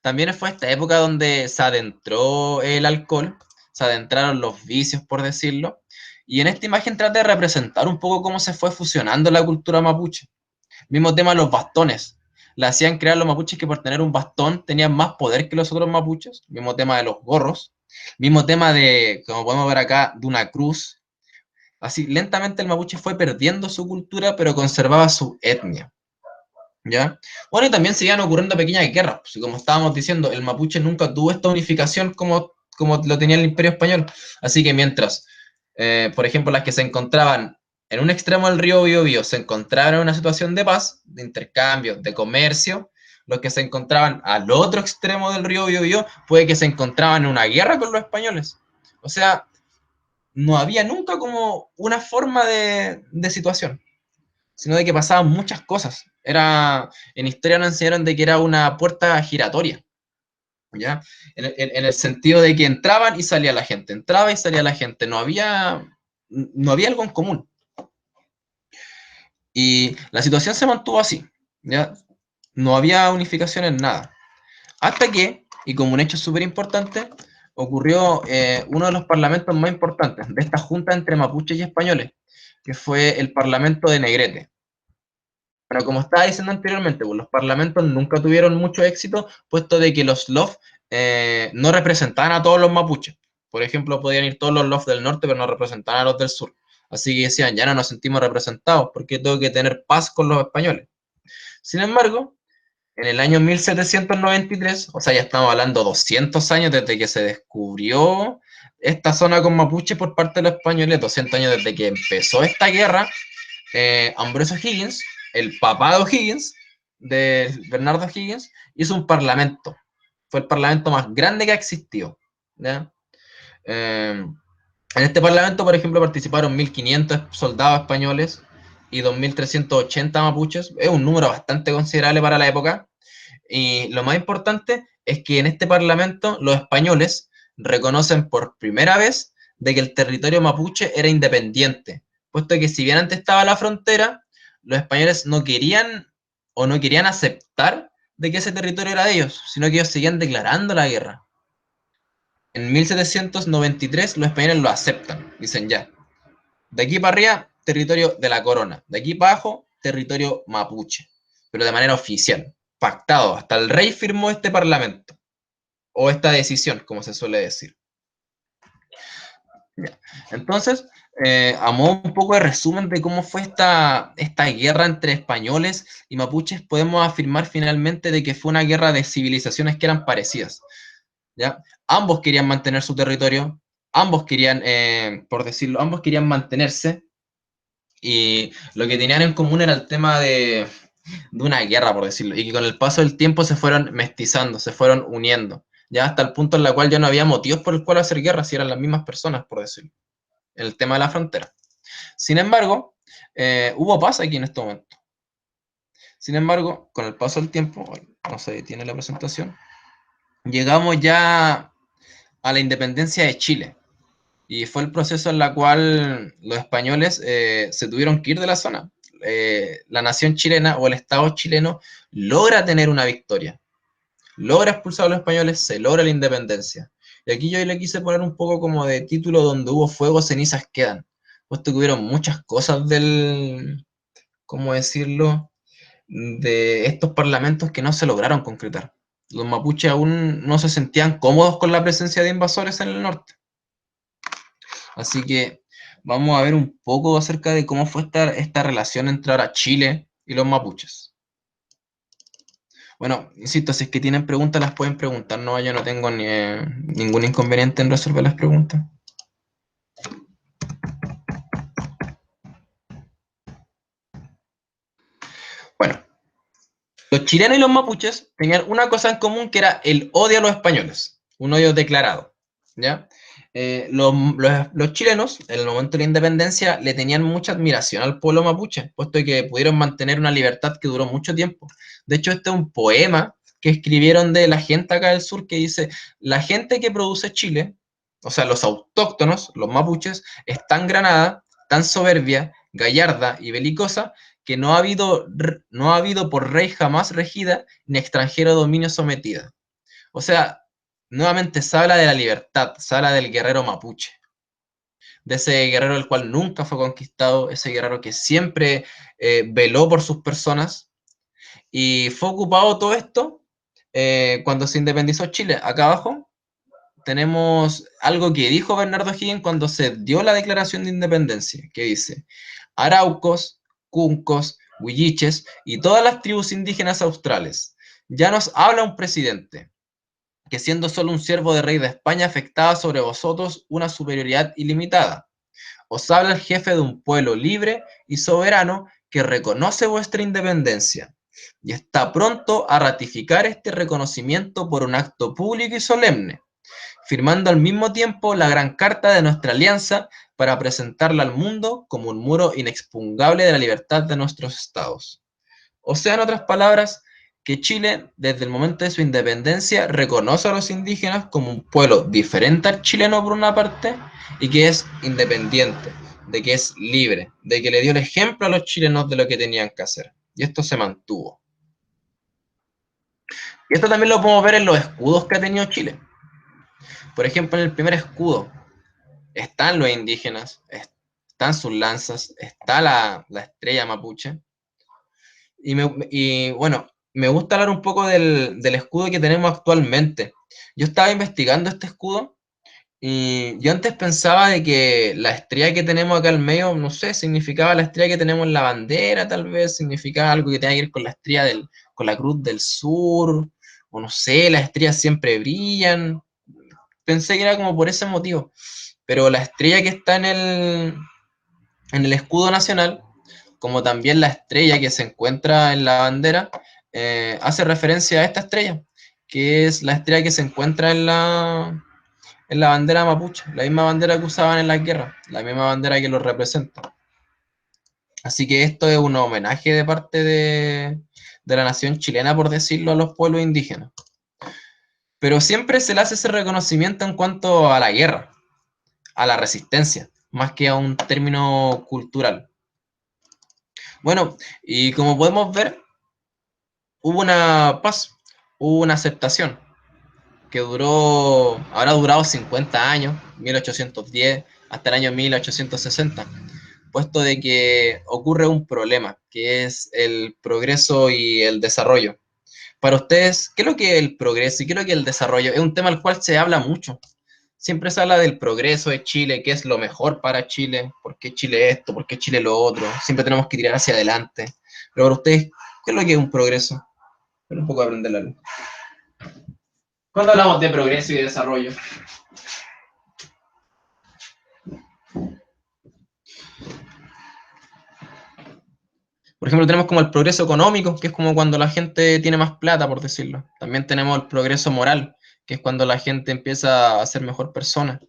También fue esta época donde se adentró el alcohol, se adentraron los vicios, por decirlo, y en esta imagen trata de representar un poco cómo se fue fusionando la cultura mapuche. Mismo tema los bastones. Le hacían crear los mapuches que por tener un bastón tenían más poder que los otros mapuches. Mismo tema de los gorros. Mismo tema de, como podemos ver acá, de una cruz. Así, lentamente el mapuche fue perdiendo su cultura, pero conservaba su etnia. ¿Ya? Bueno, y también seguían ocurriendo pequeñas guerras. Pues, como estábamos diciendo, el mapuche nunca tuvo esta unificación como lo tenía el Imperio Español. Así que mientras, por ejemplo, las que se encontraban en un extremo del río Biobío se encontraban en una situación de paz, de intercambio, de comercio, los que se encontraban al otro extremo del río Biobío puede que se encontraban en una guerra con los españoles. O sea, no había nunca como una forma de situación, sino de que pasaban muchas cosas. En historia nos enseñaron de que era una puerta giratoria, ¿ya? En el sentido de que entraban y salía la gente, entraba y salía la gente, no había algo en común. Y la situación se mantuvo así, ¿ya? No había unificación en nada. Hasta que, y como un hecho súper importante, ocurrió uno de los parlamentos más importantes de esta junta entre mapuches y españoles, que fue el Parlamento de Negrete. Pero como estaba diciendo anteriormente, pues los parlamentos nunca tuvieron mucho éxito, puesto de que los LOF no representaban a todos los mapuches. Por ejemplo, podían ir todos los LOF del norte, pero no representaban a los del sur. Así que decían, ya no nos sentimos representados, porque tengo que tener paz con los españoles. Sin embargo, en el año 1793, o sea, ya estamos hablando 200 años desde que se descubrió esta zona con mapuche por parte de los españoles, 200 años desde que empezó esta guerra, Ambrosio Higgins, el papá de O'Higgins, de Bernardo Higgins, hizo un parlamento. Fue el parlamento más grande que ha existido, ¿ya? En este parlamento, por ejemplo, participaron 1.500 soldados españoles y 2.380 mapuches. Es un número bastante considerable para la época. Y lo más importante es que en este parlamento los españoles reconocen por primera vez de que el territorio mapuche era independiente, puesto que si bien antes estaba la frontera, los españoles no querían o no querían aceptar de que ese territorio era de ellos, sino que ellos seguían declarando la guerra. En 1793 los españoles lo aceptan, dicen ya, de aquí para arriba, territorio de la corona, de aquí para abajo, territorio mapuche, pero de manera oficial, pactado, hasta el rey firmó este parlamento, o esta decisión, como se suele decir. Ya. Entonces, a modo un poco de resumen de cómo fue esta guerra entre españoles y mapuches, podemos afirmar finalmente de que fue una guerra de civilizaciones que eran parecidas, ¿ya? Ambos querían mantener su territorio, ambos querían, por decirlo, ambos querían mantenerse, y lo que tenían en común era el tema de de una guerra, por decirlo, y que con el paso del tiempo se fueron mestizando, se fueron uniendo, ya hasta el punto en el cual ya no había motivos por el cual hacer guerra, si eran las mismas personas, por decirlo, el tema de la frontera. Sin embargo, hubo paz aquí en este momento. Sin embargo, con el paso del tiempo, no se detiene la presentación, llegamos ya a la independencia de Chile. Y fue el proceso en el cual los españoles se tuvieron que ir de la zona. La nación chilena o el Estado chileno logra tener una victoria. Logra expulsar a los españoles, se logra la independencia. Y aquí yo le quise poner un poco como de título donde hubo fuego, cenizas quedan. Puesto que hubieron muchas cosas del, ¿cómo decirlo?, de estos parlamentos que no se lograron concretar. Los mapuches aún no se sentían cómodos con la presencia de invasores en el norte. Así que vamos a ver un poco acerca de cómo fue esta relación entre ahora Chile y los mapuches. Bueno, insisto, si es que tienen preguntas las pueden preguntar, no, yo no tengo ningún inconveniente en resolver las preguntas. Bueno, los chilenos y los mapuches tenían una cosa en común que era el odio a los españoles, un odio declarado, ¿ya? Los chilenos, en el momento de la independencia, le tenían mucha admiración al pueblo mapuche, puesto que pudieron mantener una libertad que duró mucho tiempo. De hecho, este es un poema que escribieron de la gente acá del sur que dice, la gente que produce Chile, o sea, los autóctonos, los mapuches, es tan granada, tan soberbia, gallarda y belicosa, que no ha habido por rey jamás regida, ni extranjero dominio sometida. O sea, nuevamente se habla de la libertad, se habla del guerrero mapuche, de ese guerrero el cual nunca fue conquistado, ese guerrero que siempre veló por sus personas, y fue ocupado todo esto cuando se independizó Chile. Acá abajo tenemos algo que dijo Bernardo Higgins cuando se dio la declaración de independencia, que dice, araucos, cuncos, huilliches y todas las tribus indígenas australes, ya nos habla un presidente, que siendo solo un siervo de rey de España afectaba sobre vosotros una superioridad ilimitada. Os habla el jefe de un pueblo libre y soberano que reconoce vuestra independencia y está pronto a ratificar este reconocimiento por un acto público y solemne, firmando al mismo tiempo la gran carta de nuestra alianza para presentarla al mundo como un muro inexpugnable de la libertad de nuestros estados. O sea, en otras palabras, que Chile, desde el momento de su independencia, reconoce a los indígenas como un pueblo diferente al chileno por una parte, y que es independiente, de que es libre, de que le dio el ejemplo a los chilenos de lo que tenían que hacer. Y esto se mantuvo. Y esto también lo podemos ver en los escudos que ha tenido Chile. Por ejemplo, en el primer escudo están los indígenas, están sus lanzas, está la estrella mapuche. Y bueno, me gusta hablar un poco del escudo que tenemos actualmente. Yo estaba investigando este escudo y yo antes pensaba de que la estrella que tenemos acá al medio, no sé, significaba la estrella que tenemos en la bandera, tal vez, significaba algo que tenga que ver con la estrella con la Cruz del Sur, o no sé, las estrellas siempre brillan. Pensé que era como por ese motivo. Pero la estrella que está en el escudo nacional, como también la estrella que se encuentra en la bandera, hace referencia a esta estrella, que es la estrella que se encuentra en la bandera mapuche, la misma bandera que usaban en la guerra, la misma bandera que los representa. Así que esto es un homenaje de parte de la nación chilena, por decirlo, a los pueblos indígenas. Pero siempre se le hace ese reconocimiento en cuanto a la guerra, a la resistencia, más que a un término cultural. Bueno, y como podemos ver, hubo una paz, hubo una aceptación, que habrá durado 50 años, 1810 hasta el año 1860, puesto de que ocurre un problema, que es el progreso y el desarrollo. Para ustedes, ¿qué es lo que es el progreso y qué es lo que es el desarrollo? Es un tema al cual se habla mucho. Siempre se habla del progreso de Chile, qué es lo mejor para Chile, por qué Chile esto, por qué Chile lo otro. Siempre tenemos que tirar hacia adelante. Pero para ustedes, ¿qué es lo que es un progreso? Un poco aprender la luz. ¿Cuándo hablamos de progreso y de desarrollo? Por ejemplo, tenemos como el progreso económico, que es como cuando la gente tiene más plata, por decirlo. También tenemos el progreso moral, que es cuando la gente empieza a ser mejor persona.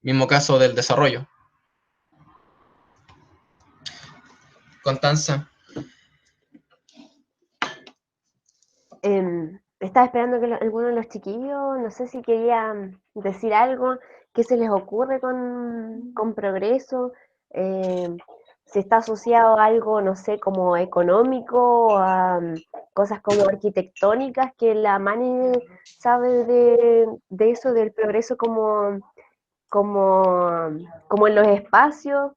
Mismo caso del desarrollo. Constanza. Estaba esperando que alguno de los chiquillos, no sé si quería decir algo, qué se les ocurre con progreso, si está asociado a algo, no sé, como económico, a cosas como arquitectónicas, que la Mani sabe de eso, del progreso como en los espacios.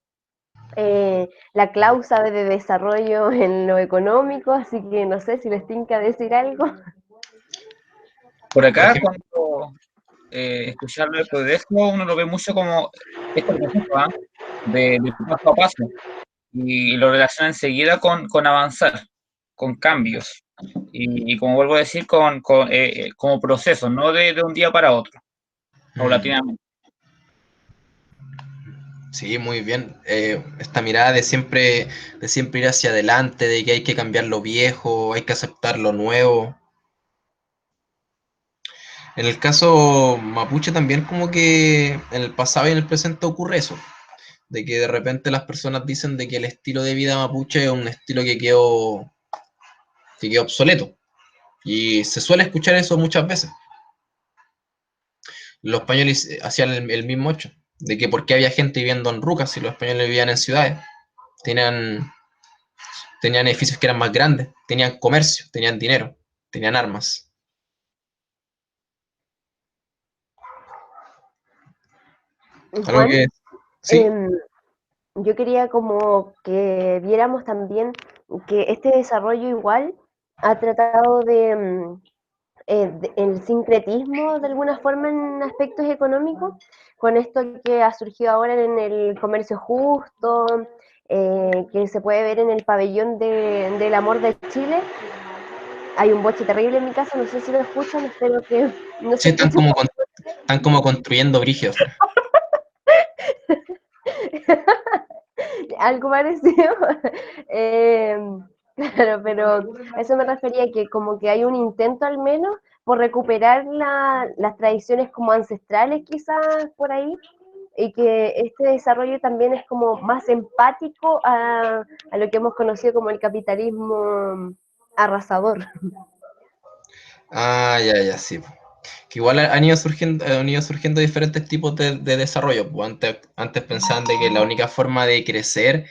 La Clau sabe de desarrollo en lo económico, así que no sé si les tinca decir algo. Por Por acá, ejemplo, cuando escucharlo del progreso, uno lo ve mucho como este proceso, ¿ah? De paso a paso, y lo relaciona enseguida con avanzar, con cambios, y como vuelvo a decir, como proceso, no de un día para otro, paulatinamente. sí, muy bien. Esta mirada de siempre ir hacia adelante, de que hay que cambiar lo viejo, hay que aceptar lo nuevo. En el caso mapuche también como que en el pasado y en el presente ocurre eso, de que de repente las personas dicen de que el estilo de vida mapuche es un estilo que quedó obsoleto. Y se suele escuchar eso muchas veces. Los españoles hacían el mismo hecho, de que por qué había gente viviendo en rucas si los españoles vivían en ciudades. Tenían, tenían edificios que eran más grandes, tenían comercio, tenían dinero, tenían armas. Algo Juan, que, sí, em, yo quería como que viéramos también que este desarrollo igual ha tratado el sincretismo de alguna forma en aspectos económicos, con esto que ha surgido ahora en el comercio justo, que se puede ver en el pabellón del amor de Chile. Hay un boche terrible en mi casa, no sé si lo escuchan, espero que no se sí escuche. están como construyendo brígidos. Algo parecido. Eh, claro, pero a eso me refería, que como que hay un intento al menos por recuperar las tradiciones como ancestrales quizás por ahí, y que este desarrollo también es como más empático a lo que hemos conocido como el capitalismo arrasador. Ah, ya, ya, sí. Que igual han ido surgiendo diferentes tipos de desarrollo. Pues antes pensaban de que la única forma de crecer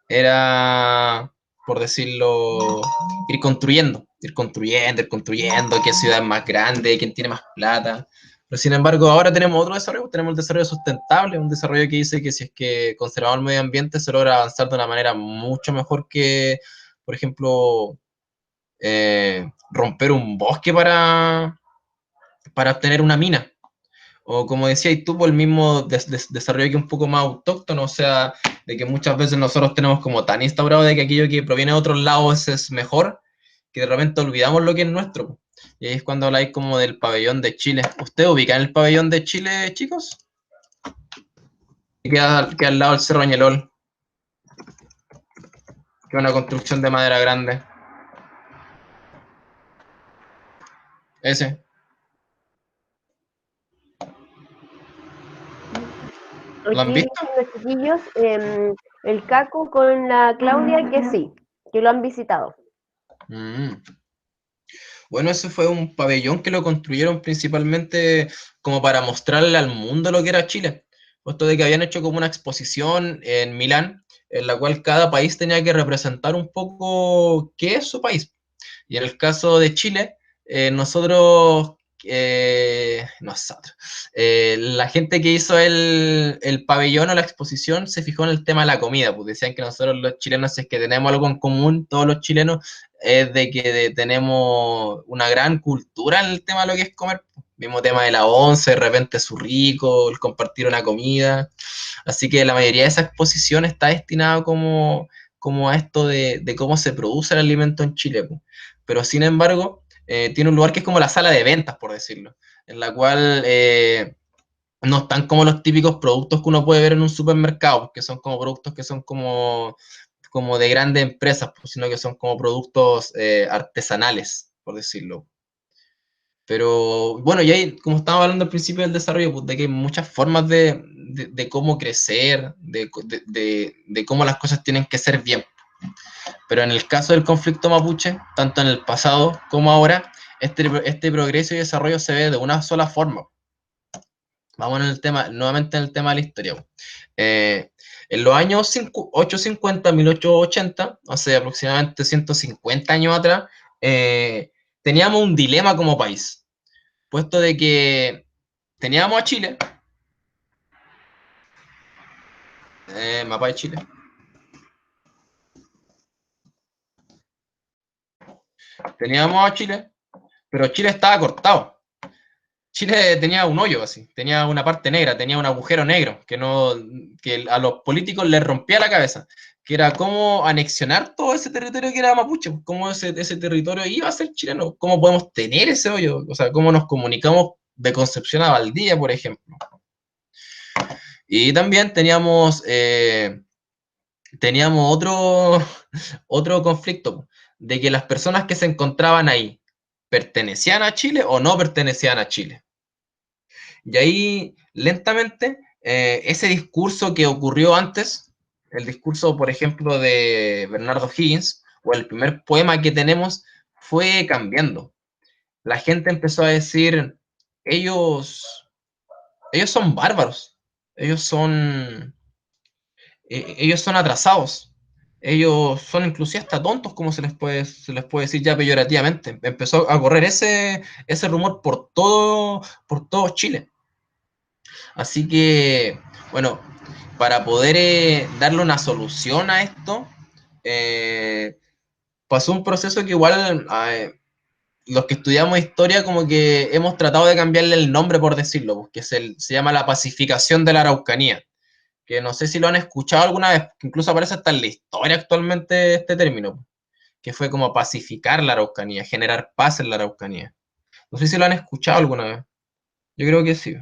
era, por decirlo, ir construyendo, qué ciudad es más grande, quién tiene más plata. Pero sin embargo, ahora tenemos otro desarrollo, tenemos el desarrollo sustentable, un desarrollo que dice que si es que conservamos el medio ambiente se logra avanzar de una manera mucho mejor que, por ejemplo, romper un bosque para obtener una mina. O como decías tú, por el mismo desarrollo que es un poco más autóctono, o sea, de que muchas veces nosotros tenemos como tan instaurado de que aquello que proviene de otros lados es mejor, que de repente olvidamos lo que es nuestro. Y ahí es cuando habláis como del pabellón de Chile. ¿Usted ubica en el pabellón de Chile, chicos? Que queda al lado del Cerro Añelol, que es una construcción de madera grande. Ese. ¿Lo han Aquí visto? dicen los chiquillos, el Caco con la Claudia, que sí, que lo han visitado. Mm. Bueno, ese fue un pabellón que lo construyeron principalmente como para mostrarle al mundo lo que era Chile. Puesto de que habían hecho como una exposición en Milán, en la cual cada país tenía que representar un poco qué es su país. Y en el caso de Chile, la gente que hizo el pabellón o la exposición se fijó en el tema de la comida, pues decían que nosotros los chilenos, si es que tenemos algo en común, todos los chilenos, es de que tenemos una gran cultura en el tema de lo que es comer. Mismo tema de la once, de repente su rico, el compartir una comida. Así que la mayoría de esa exposición está destinada como a esto de cómo se produce el alimento en Chile, pues. Pero sin embargo, tiene un lugar que es como la sala de ventas, por decirlo, en la cual no están como los típicos productos que uno puede ver en un supermercado, que son como productos que son como como de grandes empresas, pues, sino que son como productos artesanales, por decirlo. Pero bueno, y ahí, como estábamos hablando al principio del desarrollo, pues, de que hay muchas formas de cómo crecer, de cómo las cosas tienen que ser bien. Pero en el caso del conflicto mapuche, tanto en el pasado como ahora, este progreso y desarrollo se ve de una sola forma. Vamos en el tema, nuevamente en el tema de la historia. En los años 850, 1880, hace aproximadamente 150 años atrás, teníamos un dilema como país, puesto de que teníamos a Chile, mapa de Chile, teníamos a Chile, pero Chile estaba cortado. Chile tenía un hoyo así, tenía una parte negra, tenía un agujero negro que a los políticos les rompía la cabeza, que era cómo anexionar todo ese territorio que era mapuche, cómo ese territorio iba a ser chileno, cómo podemos tener ese hoyo, o sea, cómo nos comunicamos de Concepción a Valdivia, por ejemplo. Y también teníamos otro conflicto, de que las personas que se encontraban ahí, ¿pertenecían a Chile o no pertenecían a Chile? Y ahí, lentamente, ese discurso que ocurrió antes, el discurso, por ejemplo, de Bernardo Higgins, o el primer poema que tenemos, fue cambiando. La gente empezó a decir, ellos, ellos son bárbaros, ellos son, ellos son atrasados, ellos son inclusive hasta tontos, como se les puede decir ya peyorativamente. Empezó a correr ese rumor por todo Chile. Así que, bueno, para poder darle una solución a esto, eh, pasó un proceso que igual los que estudiamos historia como que hemos tratado de cambiarle el nombre, por decirlo, porque se llama la pacificación de la Araucanía, que no sé si lo han escuchado alguna vez, que incluso aparece hasta en la historia actualmente este término, que fue como pacificar la Araucanía, generar paz en la Araucanía. No sé si lo han escuchado alguna vez. Yo creo que sí.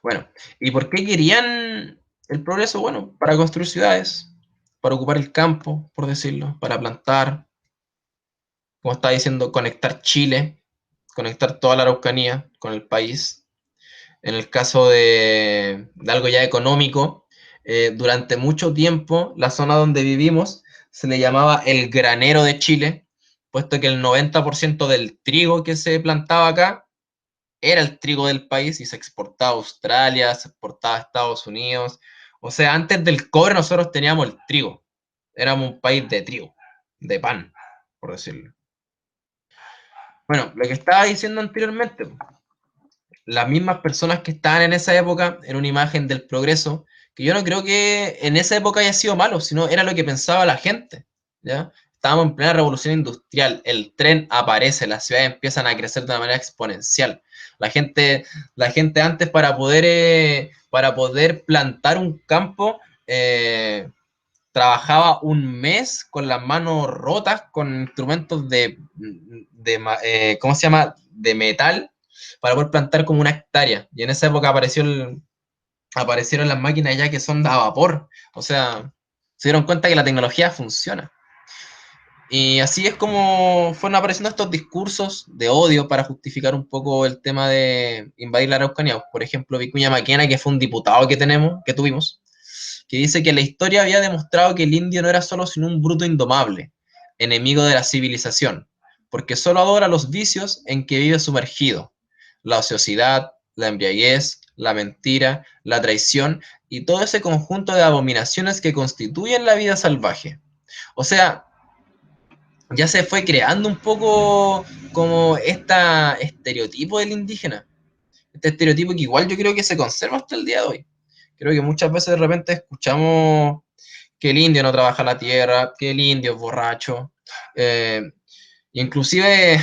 Bueno, ¿y por qué querían el progreso? Bueno, para construir ciudades, para ocupar el campo, por decirlo, para plantar, como estaba diciendo, conectar Chile, conectar toda la Araucanía con el país. En el caso de algo ya económico, durante mucho tiempo la zona donde vivimos se le llamaba el granero de Chile, puesto que el 90% del trigo que se plantaba acá era el trigo del país y se exportaba a Australia, se exportaba a Estados Unidos. O sea, antes del cobre nosotros teníamos el trigo. Éramos un país de trigo, de pan, por decirlo. Bueno, lo que estaba diciendo anteriormente, las mismas personas que estaban en esa época, en una imagen del progreso, que yo no creo que en esa época haya sido malo, sino era lo que pensaba la gente, ¿ya? Estábamos en plena revolución industrial, el tren aparece, las ciudades empiezan a crecer de una manera exponencial. La gente antes para poder plantar un campo trabajaba un mes con las manos rotas, con instrumentos ¿cómo se llama? De metal, para poder plantar como una hectárea. Y en esa época aparecieron las máquinas ya que son a vapor. O sea, se dieron cuenta que la tecnología funciona. Y así es como fueron apareciendo estos discursos de odio para justificar un poco el tema de invadir la Araucanía. Por ejemplo, Vicuña Maquena, que fue un diputado que tuvimos, que dice que la historia había demostrado que el indio no era solo sino un bruto indomable, enemigo de la civilización, porque solo adora los vicios en que vive sumergido, la ociosidad, la embriaguez, la mentira, la traición y todo ese conjunto de abominaciones que constituyen la vida salvaje. O sea, ya se fue creando un poco como este estereotipo del indígena, este estereotipo que igual yo creo que se conserva hasta el día de hoy. Creo que muchas veces de repente escuchamos que el indio no trabaja la tierra, que el indio es borracho. Eh, Inclusive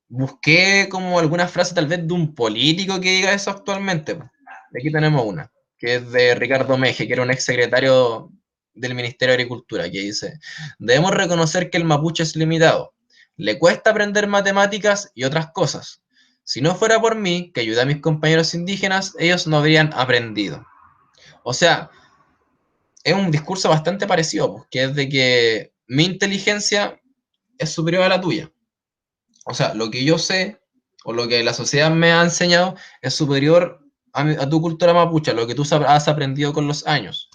busqué como alguna frase tal vez de un político que diga eso actualmente. Aquí tenemos una, que es de Ricardo Meje, que era un exsecretario del Ministerio de Agricultura, que dice, debemos reconocer que el mapuche es limitado, le cuesta aprender matemáticas y otras cosas. Si no fuera por mí, que ayudé a mis compañeros indígenas, ellos no habrían aprendido. O sea, es un discurso bastante parecido, pues, que es de que mi inteligencia es superior a la tuya. O sea, lo que yo sé o lo que la sociedad me ha enseñado es superior a tu cultura mapuche, lo que tú has aprendido con los años.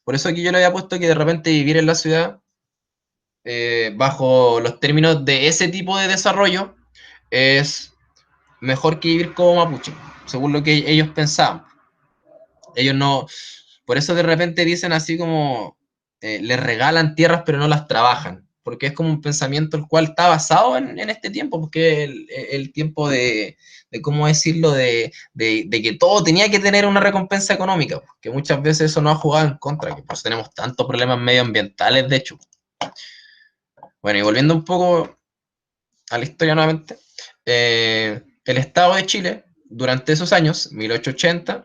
Por eso aquí yo le había puesto que de repente vivir en la ciudad, bajo los términos de ese tipo de desarrollo, es mejor que vivir como mapuche, según lo que ellos pensaban. Ellos no, por eso de repente dicen así como, les regalan tierras pero no las trabajan, porque es como un pensamiento el cual está basado en este tiempo, porque el tiempo de cómo decirlo, de que todo tenía que tener una recompensa económica, que muchas veces eso no ha jugado en contra, que pues tenemos tantos problemas medioambientales, de hecho. Bueno, y volviendo un poco a la historia nuevamente, el Estado de Chile, durante esos años, 1880,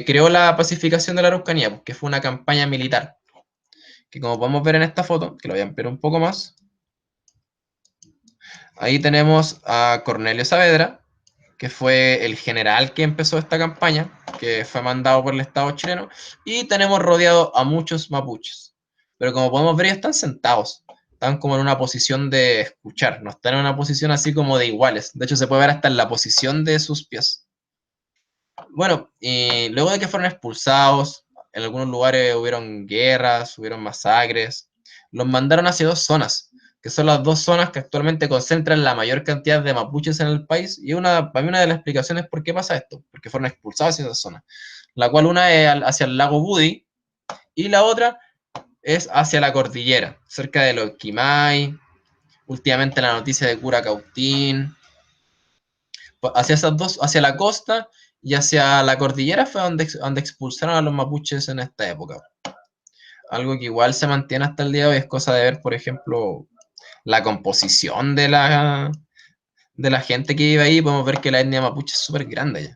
creó la pacificación de la Araucanía, que fue una campaña militar, que como podemos ver en esta foto, que lo voy a ampliar un poco más, ahí tenemos a Cornelio Saavedra, que fue el general que empezó esta campaña, que fue mandado por el Estado chileno, y tenemos rodeado a muchos mapuches. Pero como podemos ver, ellos están sentados, están como en una posición de escuchar, no están en una posición así como de iguales. De hecho, se puede ver hasta en la posición de sus pies. Bueno, y luego de que fueron expulsados, en algunos lugares hubieron guerras, hubieron masacres, los mandaron hacia dos zonas, que son las dos zonas que actualmente concentran la mayor cantidad de mapuches en el país, y para mí una de las explicaciones por qué pasa esto, porque fueron expulsados hacia esa zona, la cual una es hacia el lago Budi, y la otra es hacia la cordillera, cerca de los Quimay, últimamente la noticia de Curacautín, hacia esas dos, hacia la costa y hacia la cordillera fue donde expulsaron a los mapuches en esta época. Algo que igual se mantiene hasta el día de hoy, es cosa de ver, por ejemplo, la composición de la gente que vive ahí. Podemos ver que la etnia mapuche es súper grande ya.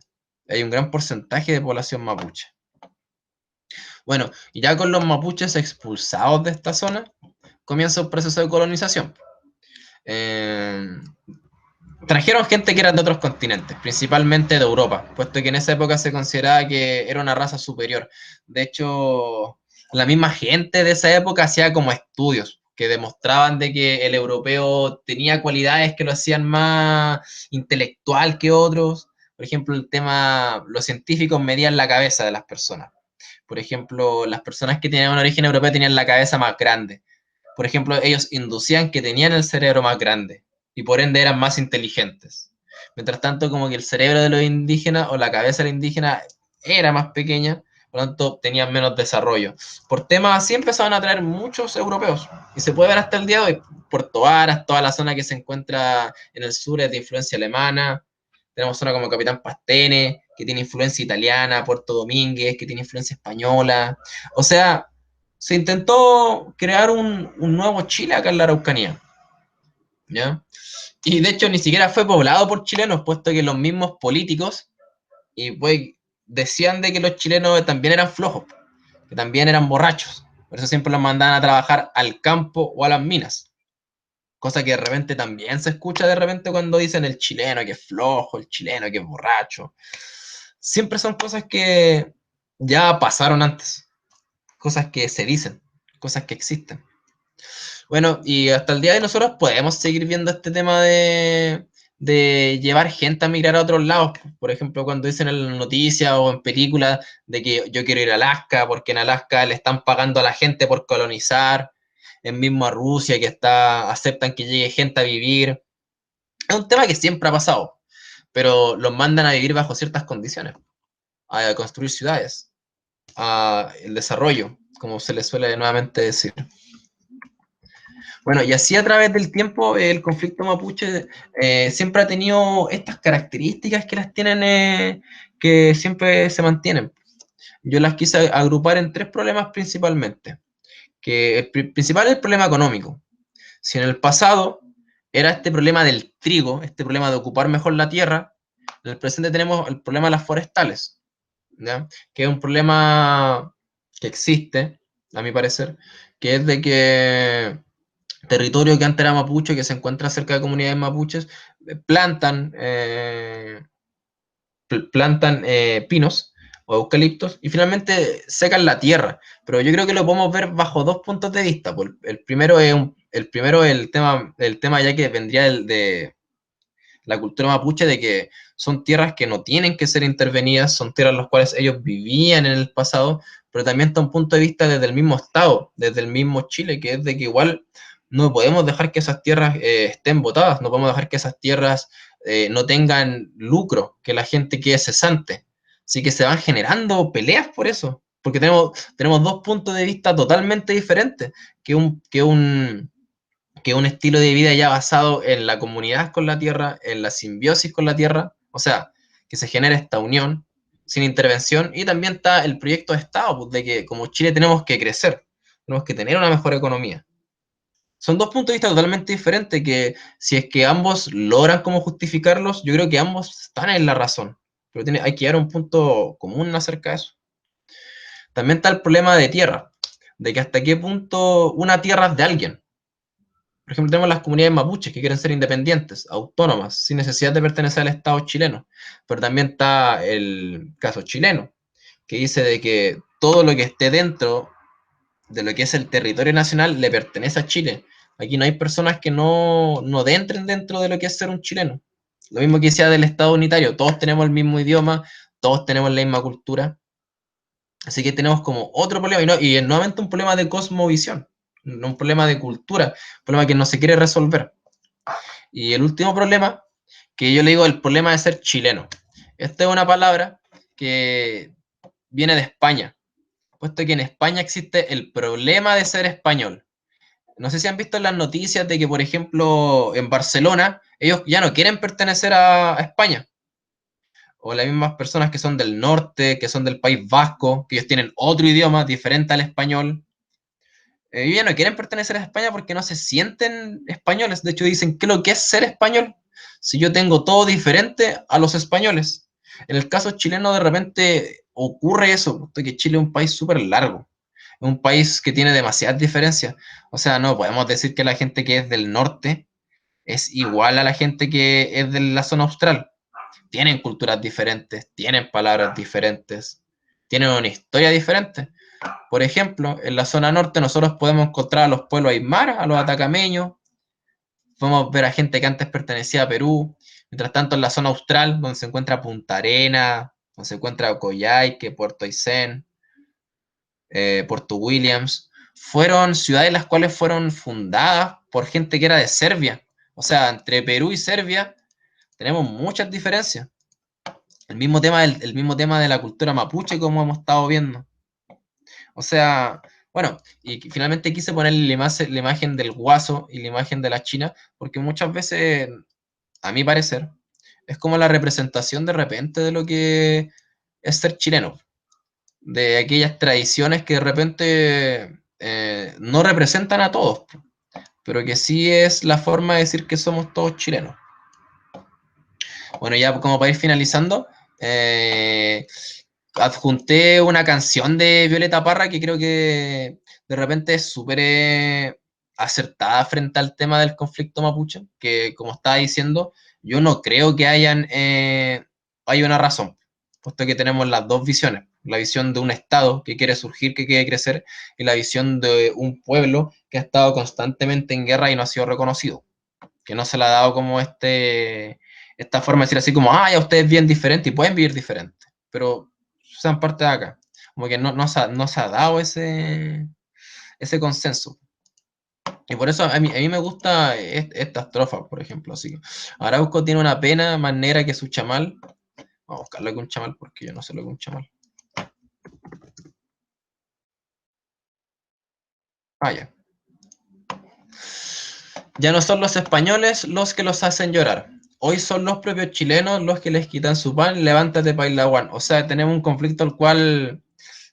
Hay un gran porcentaje de población mapuche. Bueno, y ya con los mapuches expulsados de esta zona, comienza un proceso de colonización. Trajeron gente que eran de otros continentes, principalmente de Europa, puesto que en esa época se consideraba que era una raza superior. De hecho, la misma gente de esa época hacía como estudios que demostraban de que el europeo tenía cualidades que lo hacían más intelectual que otros. Por ejemplo, el tema, los científicos medían la cabeza de las personas. Por ejemplo, las personas que tenían un origen europeo tenían la cabeza más grande. Por ejemplo, ellos inducían que tenían el cerebro más grande y por ende eran más inteligentes. Mientras tanto, como que el cerebro de los indígenas o la cabeza de los indígenas era más pequeña, por lo tanto tenían menos desarrollo. Por temas así empezaron a traer muchos europeos y se puede ver hasta el día de hoy. Puerto Varas, toda la zona que se encuentra en el sur es de influencia alemana. Tenemos zona como Capitán Pastene, que tiene influencia italiana, Puerto Domínguez, que tiene influencia española. O sea, se intentó crear un nuevo Chile acá en la Araucanía, ¿ya? Y de hecho ni siquiera fue poblado por chilenos, puesto que los mismos políticos y pues decían de que los chilenos también eran flojos, que también eran borrachos. Por eso siempre los mandaban a trabajar al campo o a las minas. Cosa que de repente también se escucha de repente cuando dicen el chileno que es flojo, el chileno que es borracho. Siempre son cosas que ya pasaron antes, cosas que se dicen, cosas que existen. Bueno, y hasta el día de nosotros podemos seguir viendo este tema de llevar gente a migrar a otros lados. Por ejemplo, cuando dicen en las noticias o en películas de que yo quiero ir a Alaska porque en Alaska le están pagando a la gente por colonizar, en mismo a Rusia que aceptan que llegue gente a vivir. Es un tema que siempre ha pasado, pero los mandan a vivir bajo ciertas condiciones, a construir ciudades, a el desarrollo, como se les suele nuevamente decir. Bueno, y así a través del tiempo el conflicto mapuche siempre ha tenido estas características que las tienen, que siempre se mantienen. Yo las quise agrupar en tres problemas principalmente, que el principal es el problema económico. Si en el pasado era este problema del trigo, este problema de ocupar mejor la tierra, en el presente tenemos el problema de las forestales, ¿ya? Que es un problema que existe, a mi parecer, que es de que territorio que antes era mapuche, que se encuentra cerca de comunidades mapuches, plantan pinos o eucaliptos, y finalmente secan la tierra. Pero yo creo que lo podemos ver bajo dos puntos de vista. El primero es el tema ya que vendría de la cultura mapuche, de que son tierras que no tienen que ser intervenidas, son tierras en las cuales ellos vivían en el pasado, pero también está un punto de vista desde el mismo Estado, desde el mismo Chile, que es de que igual no podemos dejar que esas tierras estén botadas, no podemos dejar que esas tierras no tengan lucro, que la gente quede cesante. Así que se van generando peleas por eso, porque tenemos dos puntos de vista totalmente diferentes, que un estilo de vida ya basado en la comunidad con la tierra, en la simbiosis con la tierra, o sea, que se genere esta unión sin intervención, y también está el proyecto de Estado, pues, de que como Chile tenemos que crecer, tenemos que tener una mejor economía. Son dos puntos de vista totalmente diferentes que si es que ambos logran como justificarlos, yo creo que ambos están en la razón, pero hay que llegar a un punto común acerca de eso. También está el problema de tierra, de que hasta qué punto una tierra es de alguien. Por ejemplo, tenemos las comunidades mapuches que quieren ser independientes, autónomas, sin necesidad de pertenecer al Estado chileno. Pero también está el caso chileno, que dice de que todo lo que esté dentro de lo que es el territorio nacional le pertenece a Chile. Aquí no hay personas que no entren dentro de lo que es ser un chileno. Lo mismo que decía del Estado unitario, todos tenemos el mismo idioma, todos tenemos la misma cultura. Así que tenemos como otro problema, y nuevamente un problema de cosmovisión, un problema de cultura, un problema que no se quiere resolver. Y el último problema, que yo le digo el problema de ser chileno. Esta es una palabra que viene de España, puesto que en España existe el problema de ser español. No sé si han visto en las noticias de que, por ejemplo, en Barcelona, ellos ya no quieren pertenecer a España. O las mismas personas que son del norte, que son del País Vasco, que ellos tienen otro idioma diferente al español. Ellos ya no quieren pertenecer a España porque no se sienten españoles. De hecho, dicen, ¿qué es lo que es ser español? Si yo tengo todo diferente a los españoles. En el caso chileno, de repente ocurre eso, porque Chile es un país súper largo. Es un país que tiene demasiadas diferencias. O sea, no podemos decir que la gente que es del norte es igual a la gente que es de la zona austral. Tienen culturas diferentes, tienen palabras diferentes, tienen una historia diferente. Por ejemplo, en la zona norte nosotros podemos encontrar a los pueblos aymaras, a los atacameños, podemos ver a gente que antes pertenecía a Perú, mientras tanto en la zona austral, donde se encuentra Punta Arenas, donde se encuentra Coyhaique, Puerto Aysén, Puerto Williams, fueron ciudades las cuales fueron fundadas por gente que era de Serbia. O sea, entre Perú y Serbia tenemos muchas diferencias. El mismo tema de la cultura mapuche, como hemos estado viendo. O sea, bueno, y finalmente quise poner la imagen del guaso y la imagen de la china, porque muchas veces, a mi parecer, es como la representación de repente de lo que es ser chileno, de aquellas tradiciones que de repente no representan a todos, pero que sí es la forma de decir que somos todos chilenos. Bueno, ya como para ir finalizando, adjunté una canción de Violeta Parra que creo que de repente es súper acertada frente al tema del conflicto mapuche, que como estaba diciendo, yo no creo que hay una razón, puesto que tenemos las dos visiones, la visión de un Estado que quiere surgir, que quiere crecer, y la visión de un pueblo que ha estado constantemente en guerra y no ha sido reconocido, que no se le ha dado como esta forma de decir así como, ya ustedes viven diferente y pueden vivir diferente, pero sean parte de acá. Como que no se ha dado ese consenso. Y por eso a mí me gusta esta estrofa, por ejemplo. Así que Arauco tiene una pena más negra que su chamal. Vamos a buscarlo con un chamal porque yo no sé lo que es un chamal. Ya. Ya no son los españoles los que los hacen llorar. Hoy son los propios chilenos los que les quitan su pan. Levántate, Pailaguán. O sea, tenemos un conflicto el cual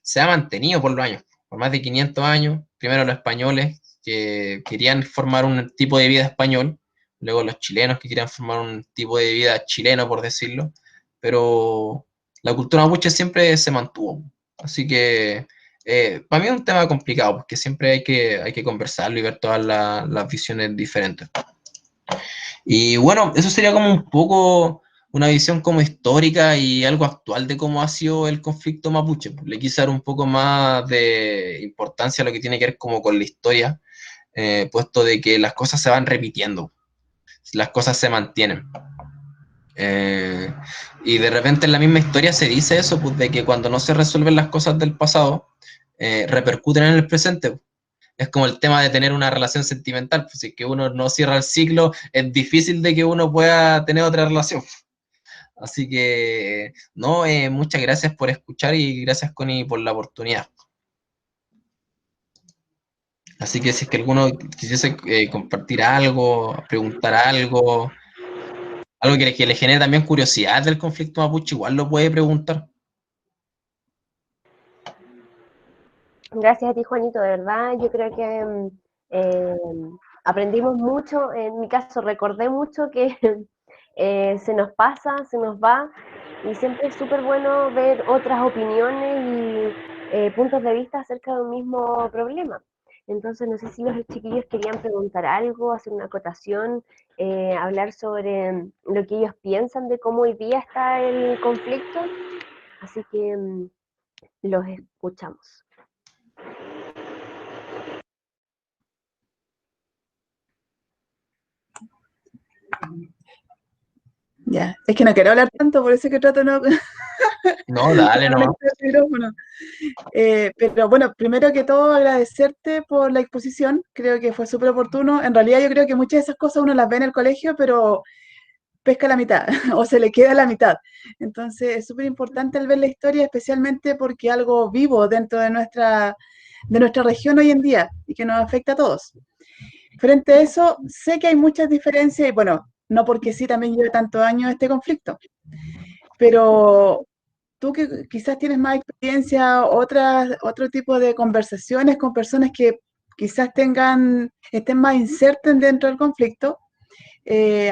se ha mantenido por los años, por más de 500 años. Primero los españoles que querían formar un tipo de vida español, luego los chilenos que querían formar un tipo de vida chileno, por decirlo, pero la cultura mapuche siempre se mantuvo. Así que para mí es un tema complicado, porque siempre hay que conversarlo y ver todas las visiones diferentes. Y bueno, eso sería como una visión como histórica y algo actual de cómo ha sido el conflicto mapuche. Le quise dar un poco más de importancia a lo que tiene que ver como con la historia, puesto de que las cosas se van repitiendo, las cosas se mantienen. Y de repente en la misma historia se dice eso, pues de que cuando no se resuelven las cosas del pasado, repercuten en el presente. Es como el tema de tener una relación sentimental, pues si es que uno no cierra el ciclo, es difícil de que uno pueda tener otra relación. Así que, no, muchas gracias por escuchar y gracias, Connie, por la oportunidad. Así que si es que alguno quisiese compartir algo, preguntar algo, algo que le genere también curiosidad del conflicto mapuche, igual lo puede preguntar. Gracias a ti, Juanito, de verdad, yo creo que eh, aprendimos mucho, en mi caso recordé mucho que se nos pasa, se nos va, y siempre es súper bueno ver otras opiniones y puntos de vista acerca de un mismo problema. Entonces, no sé si los chiquillos querían preguntar algo, hacer una acotación, hablar sobre lo que ellos piensan de cómo hoy día está el conflicto, así que los escuchamos. Ya, es que no quiero hablar tanto, por eso que trato de no, No, dale, no no. conectar el micrófono. Pero bueno, primero que todo agradecerte por la exposición, creo que fue súper oportuno. En realidad yo creo que muchas de esas cosas uno las ve en el colegio, pero pesca la mitad o se le queda la mitad. Entonces es súper importante el ver la historia, especialmente porque algo vivo dentro de nuestra región hoy en día y que nos afecta a todos. Frente a eso, sé que hay muchas diferencias y bueno, no porque sí también lleve tantos años este conflicto, pero tú que quizás tienes más experiencia, otro tipo de conversaciones con personas que quizás estén más insertas dentro del conflicto,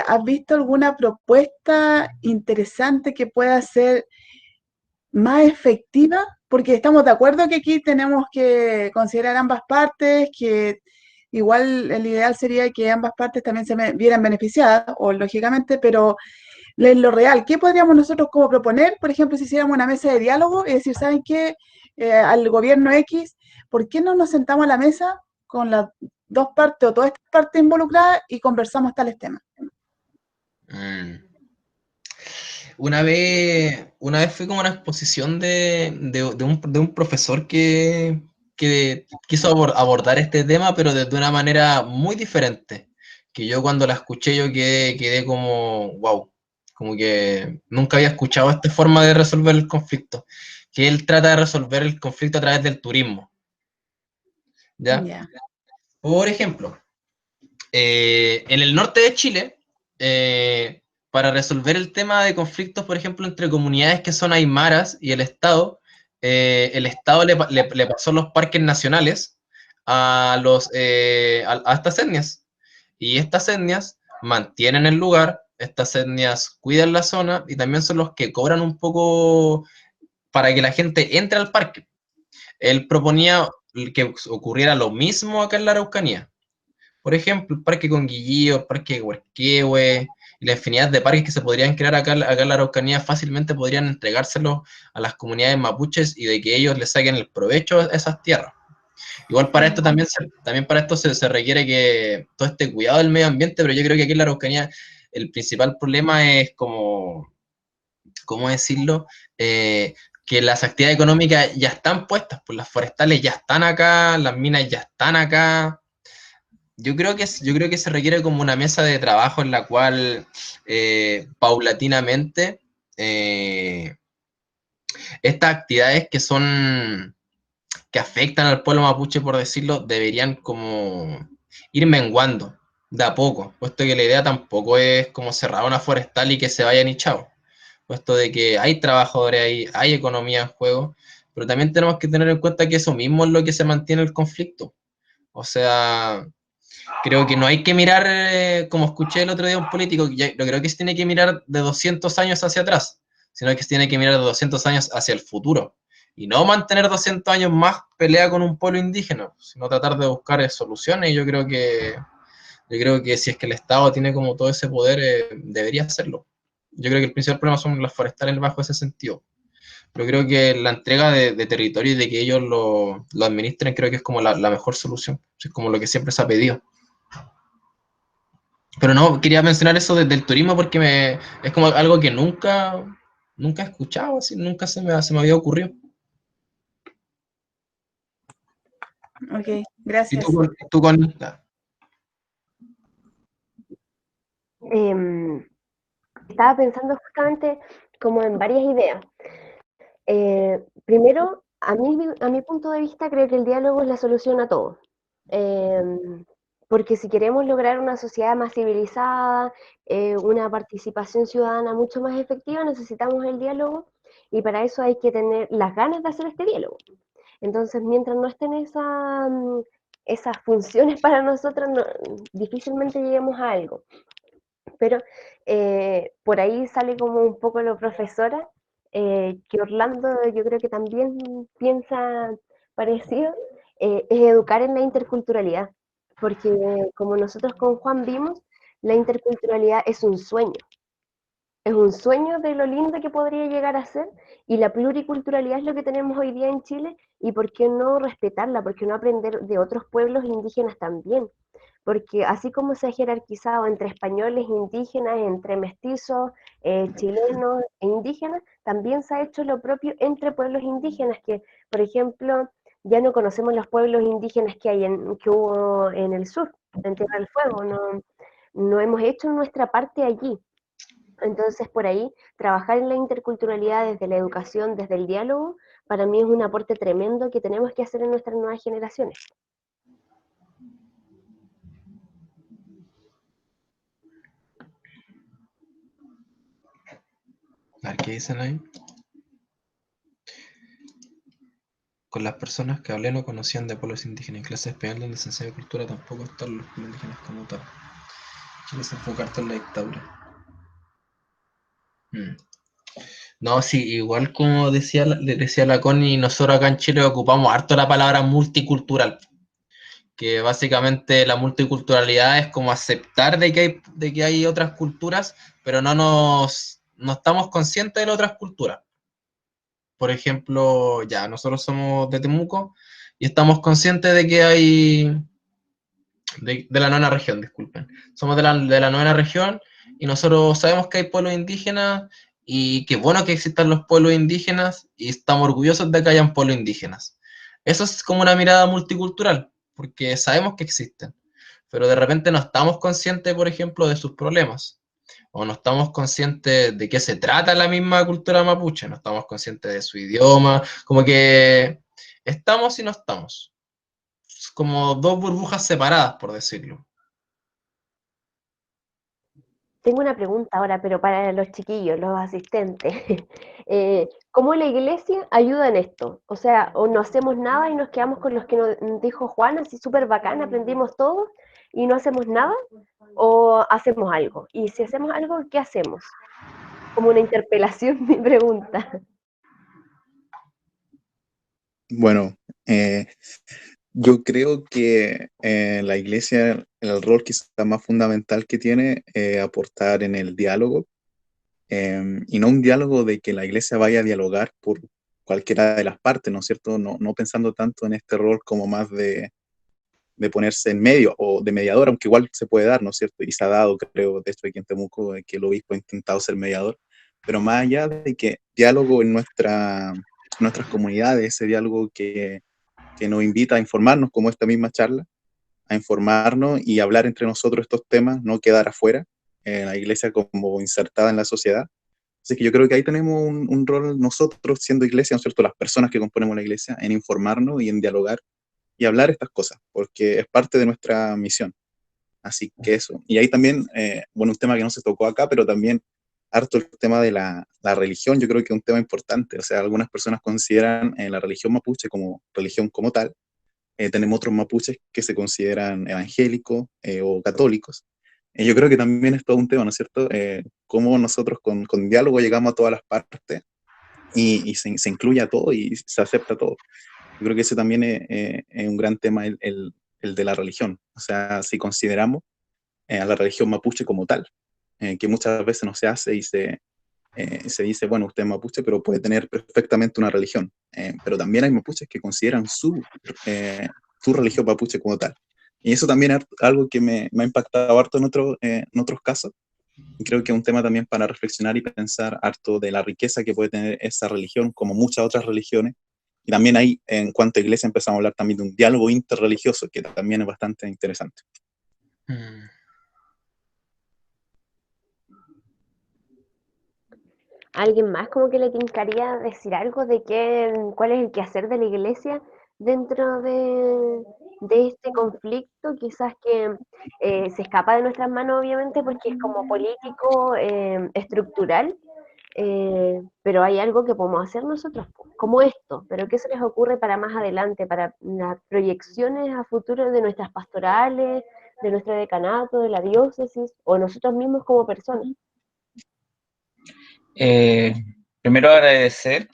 ¿has visto alguna propuesta interesante que pueda ser más efectiva? Porque estamos de acuerdo que aquí tenemos que considerar ambas partes, que igual el ideal sería que ambas partes también vieran beneficiadas, o lógicamente, pero en lo real, ¿qué podríamos nosotros como proponer? Por ejemplo, si hiciéramos una mesa de diálogo y decir, ¿saben qué? Al gobierno X, ¿por qué no nos sentamos a la mesa con las dos partes o todas estas partes involucradas y conversamos tales temas? Mm. Una vez fui como a una exposición de un profesor que quiso abordar este tema, pero de una manera muy diferente. Que yo cuando la escuché yo quedé como, wow, como que nunca había escuchado esta forma de resolver el conflicto. Que él trata de resolver el conflicto a través del turismo, ¿ya? Ya. Por ejemplo, en el norte de Chile, para resolver el tema de conflictos, por ejemplo, entre comunidades que son aymaras y el Estado le pasó los parques nacionales a estas etnias. Y estas etnias mantienen el lugar, estas etnias cuidan la zona y también son los que cobran un poco para que la gente entre al parque. Él proponía que ocurriera lo mismo acá en la Araucanía. Por ejemplo, el Parque Conguillío, el Parque Huerquehue, y la infinidad de parques que se podrían crear acá en la Araucanía fácilmente podrían entregárselos a las comunidades mapuches y de que ellos les saquen el provecho a esas tierras. Igual para esto también para esto se requiere que todo este cuidado del medio ambiente, pero yo creo que aquí en la Araucanía el principal problema es como, ¿cómo decirlo? Que las actividades económicas ya están puestas, pues las forestales ya están acá, las minas ya están acá. Yo creo que se requiere como una mesa de trabajo en la cual paulatinamente estas actividades que afectan al pueblo mapuche, por decirlo, deberían como ir menguando de a poco, puesto que la idea tampoco es como cerrar una forestal y que se vayan y chao, puesto de que hay trabajadores ahí, hay economía en juego, pero también tenemos que tener en cuenta que eso mismo es lo que se mantiene el conflicto. O sea, creo que no hay que mirar, como escuché el otro día un político, no creo que se tiene que mirar de 200 años hacia atrás, sino que se tiene que mirar de 200 años hacia el futuro. Y no mantener 200 años más pelea con un pueblo indígena, sino tratar de buscar soluciones. Y yo creo que si es que el Estado tiene como todo ese poder, debería hacerlo. Yo creo que el principal problema son las forestales bajo ese sentido. Pero creo que la entrega de territorio y de que ellos lo administren, creo que es como la mejor solución. Es como lo que siempre se ha pedido. Pero no, quería mencionar eso del turismo porque es como algo que nunca he escuchado, así, nunca se me había ocurrido. Ok, ¿Y gracias. tú con Estaba pensando justamente como en varias ideas. Primero, a mi punto de vista, creo que el diálogo es la solución a todo. Porque si queremos lograr una sociedad más civilizada, una participación ciudadana mucho más efectiva, necesitamos el diálogo y para eso hay que tener las ganas de hacer este diálogo. Entonces, mientras no estén esas funciones para nosotros, difícilmente lleguemos a algo. Pero por ahí sale como un poco lo profesora, que Orlando yo creo que también piensa parecido, es educar en la interculturalidad, porque como nosotros con Juan vimos, la interculturalidad es un sueño de lo lindo que podría llegar a ser, y la pluriculturalidad es lo que tenemos hoy día en Chile, y por qué no respetarla, por qué no aprender de otros pueblos indígenas también, porque así como se ha jerarquizado entre españoles, indígenas, entre mestizos, chilenos e indígenas, también se ha hecho lo propio entre pueblos indígenas, que por ejemplo ya no conocemos los pueblos indígenas que hubo en el sur, en Tierra del Fuego, no hemos hecho nuestra parte allí. Entonces, por ahí, trabajar en la interculturalidad desde la educación, desde el diálogo, para mí es un aporte tremendo que tenemos que hacer en nuestras nuevas generaciones. ¿Qué dicen ahí? Con las personas que hablé no conocían de pueblos indígenas. En clase especial donde se enseña cultura tampoco están los pueblos indígenas como tal. Quieres enfocarte en la dictadura. No, sí, igual como le decía la Connie, nosotros acá en Chile ocupamos harto la palabra multicultural, que básicamente la multiculturalidad es como aceptar de que hay otras culturas, pero no estamos conscientes de las otras culturas. Por ejemplo, ya, nosotros somos de Temuco y estamos conscientes de que hay, de la novena región, disculpen. Somos de la novena región y nosotros sabemos que hay pueblos indígenas y qué bueno que existan los pueblos indígenas y estamos orgullosos de que hayan pueblos indígenas. Eso es como una mirada multicultural, porque sabemos que existen, pero de repente no estamos conscientes, por ejemplo, de sus problemas, o no estamos conscientes de qué se trata la misma cultura mapuche, no estamos conscientes de su idioma, como que estamos y no estamos como dos burbujas separadas, por decirlo. Tengo una pregunta ahora, pero para los chiquillos, los asistentes. ¿Cómo la iglesia ayuda en esto? O sea, o no hacemos nada y nos quedamos con los que nos dijo Juan, así súper bacán, aprendimos todo y no hacemos nada, o hacemos algo. Y si hacemos algo, ¿qué hacemos? Como una interpelación, mi pregunta. Bueno, yo creo que la iglesia, el rol quizá más fundamental que tiene, aportar en el diálogo, y no un diálogo de que la iglesia vaya a dialogar por cualquiera de las partes, ¿no es cierto? No pensando tanto en este rol como más de ponerse en medio o de mediador, aunque igual se puede dar, ¿no es cierto? Y se ha dado, creo, de esto aquí en Temuco, de que el obispo ha intentado ser mediador, pero más allá de que diálogo en nuestras comunidades, ese diálogo que nos invita a informarnos, como esta misma charla, a informarnos y hablar entre nosotros estos temas, no quedar afuera, la iglesia como insertada en la sociedad. Así que yo creo que ahí tenemos un rol nosotros siendo iglesia, ¿no es cierto? Las personas que componemos la iglesia, en informarnos y en dialogar y hablar estas cosas, porque es parte de nuestra misión. Así que eso. Y ahí también, bueno, un tema que no se tocó acá, pero también harto el tema de la religión, yo creo que es un tema importante. O sea, algunas personas consideran la religión mapuche como religión como tal. Tenemos otros mapuches que se consideran evangélicos o católicos. Yo creo que también es todo un tema, ¿no es cierto? Cómo nosotros con diálogo llegamos a todas las partes y se incluye a todo y se acepta todo. Yo creo que ese también es un gran tema, el de la religión. O sea, si consideramos a la religión mapuche como tal, que muchas veces no se hace y se dice, bueno, usted es mapuche, pero puede tener perfectamente una religión. Pero también hay mapuches que consideran su religión mapuche como tal. Y eso también es algo que me ha impactado harto en otros casos. Y creo que es un tema también para reflexionar y pensar harto de la riqueza que puede tener esa religión, como muchas otras religiones. Y también ahí, en cuanto a iglesia, empezamos a hablar también de un diálogo interreligioso, que también es bastante interesante. Mm. ¿Alguien más como que le tincaría decir algo de cuál es el quehacer de la iglesia dentro de este conflicto? Quizás que se escapa de nuestras manos, obviamente, porque es como político, estructural, pero hay algo que podemos hacer nosotros, como esto, pero ¿qué se les ocurre para más adelante, para las proyecciones a futuro de nuestras pastorales, de nuestro decanato, de la diócesis, o nosotros mismos como personas? Primero agradecer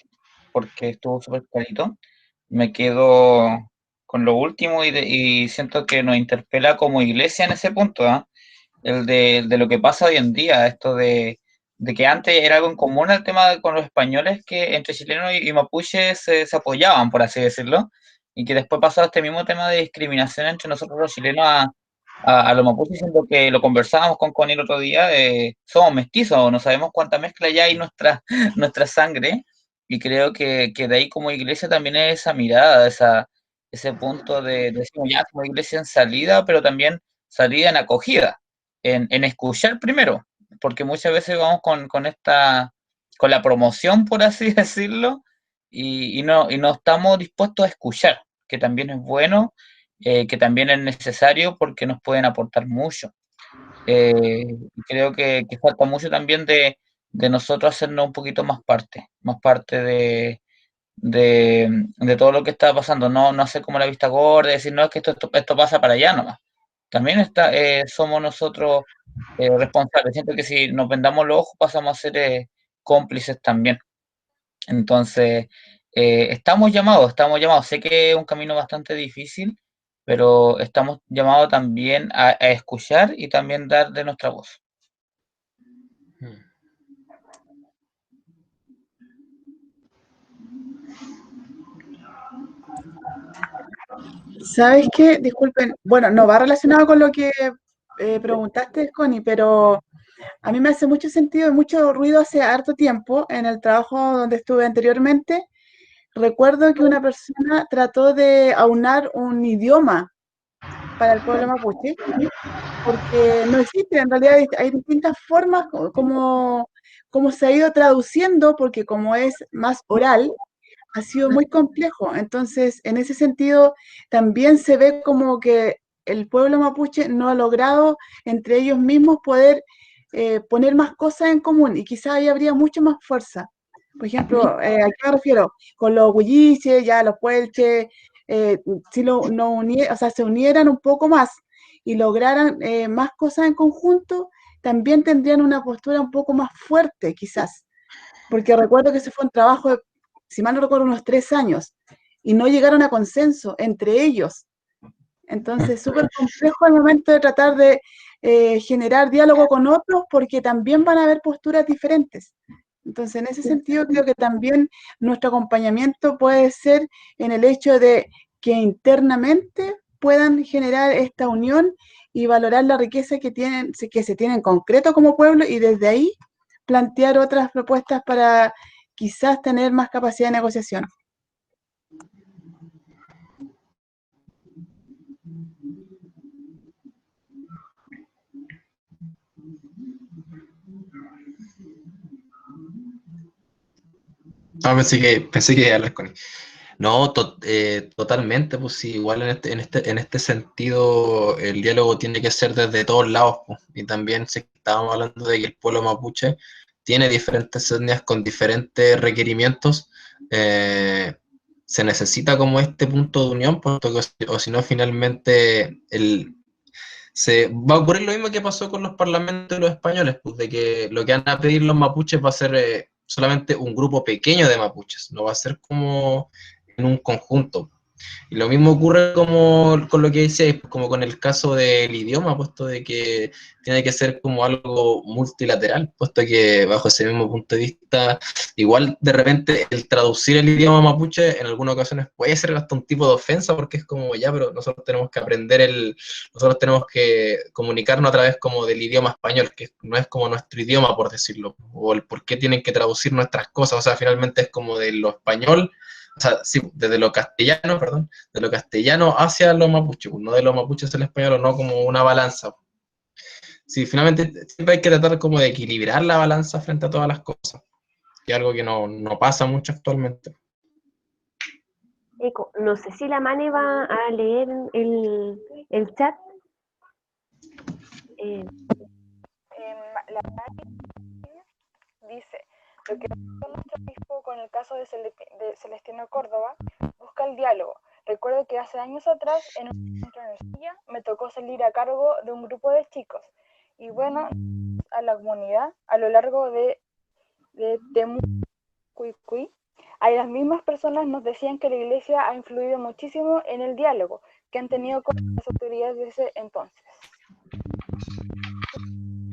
porque estuvo súper clarito. Me quedo con lo último y siento que nos interpela como iglesia en ese punto, ¿ah? El de lo que pasa hoy en día, esto de que antes era algo en común el tema con los españoles, que entre chilenos y mapuches se apoyaban, por así decirlo, y que después pasó este mismo tema de discriminación entre nosotros los chilenos a los mapuches, siendo que lo conversábamos con Connie el otro día, somos mestizos, no sabemos cuánta mezcla ya hay en nuestra sangre, y creo que de ahí como iglesia también es esa mirada, ese punto de decir, ya como iglesia en salida, pero también salida en acogida, en escuchar primero, porque muchas veces vamos con la promoción, por así decirlo, y no estamos dispuestos a escuchar, que también es bueno, que también es necesario porque nos pueden aportar mucho. Creo que falta mucho también de nosotros hacernos un poquito más parte de todo lo que está pasando, no hacer como la vista gorda, decir, no, es que esto pasa para allá nomás. También somos nosotros responsables. Siento que si nos vendamos los ojos pasamos a ser cómplices también. Entonces, estamos llamados. Sé que es un camino bastante difícil, pero estamos llamados también a escuchar y también dar de nuestra voz. ¿Sabes qué? Disculpen, bueno, no va relacionado con lo que preguntaste, Connie, pero a mí me hace mucho sentido y mucho ruido hace harto tiempo en el trabajo donde estuve anteriormente. Recuerdo que una persona trató de aunar un idioma para el pueblo mapuche, porque no existe, en realidad hay distintas formas como se ha ido traduciendo, porque como es más oral, ha sido muy complejo. Entonces, en ese sentido, también se ve como que el pueblo mapuche no ha logrado entre ellos mismos poder poner más cosas en común y quizás ahí habría mucho más fuerza. Por ejemplo, ¿a qué me refiero? Con los huilliches, ya los puelches, si o sea, se unieran un poco más y lograran más cosas en conjunto, también tendrían una postura un poco más fuerte, quizás. Porque recuerdo que ese fue un trabajo de, si mal no recuerdo, unos 3 años, y no llegaron a consenso entre ellos. Entonces, súper complejo el momento de tratar de generar diálogo con otros, porque también van a haber posturas diferentes. Entonces, en ese sentido, creo que también nuestro acompañamiento puede ser en el hecho de que internamente puedan generar esta unión y valorar la riqueza que se tiene en concreto como pueblo, y desde ahí plantear otras propuestas para quizás tener más capacidad de negociación. Ah, pensé que iba a hablar con él. No, totalmente, pues sí, igual en este sentido el diálogo tiene que ser desde todos lados, pues. Y también si estábamos hablando de que el pueblo mapuche tiene diferentes etnias con diferentes requerimientos, se necesita como este punto de unión, puesto que o si no finalmente se va a ocurrir lo mismo que pasó con los parlamentos de los españoles, pues de que lo que van a pedir los mapuches va a ser solamente un grupo pequeño de mapuches, no va a ser como en un conjunto. Y lo mismo ocurre como con lo que dice, como con el caso del idioma, puesto de que tiene que ser como algo multilateral, puesto que bajo ese mismo punto de vista, igual de repente el traducir el idioma mapuche en algunas ocasiones puede ser hasta un tipo de ofensa, porque es como ya, pero nosotros tenemos que nosotros tenemos que comunicarnos a través como del idioma español, que no es como nuestro idioma, por decirlo, o el por qué tienen que traducir nuestras cosas, o sea, finalmente es como de lo español, o sea, sí, desde lo castellano, perdón, de lo castellano hacia lo mapuche, no de lo mapuche hacia el español, o no como una balanza. Sí, finalmente siempre hay que tratar como de equilibrar la balanza frente a todas las cosas, que es algo que no pasa mucho actualmente. Eco, no sé si la Mane va a leer el chat. La dice, lo que pasó nuestro obispo con el caso de Celestino Córdoba, busca el diálogo. Recuerdo que hace años atrás, en un centro en Ercilla, me tocó salir a cargo de un grupo de chicos. Y bueno, a la comunidad, a lo largo de Temucuicui, a las mismas personas nos decían que la iglesia ha influido muchísimo en el diálogo que han tenido con las autoridades desde entonces.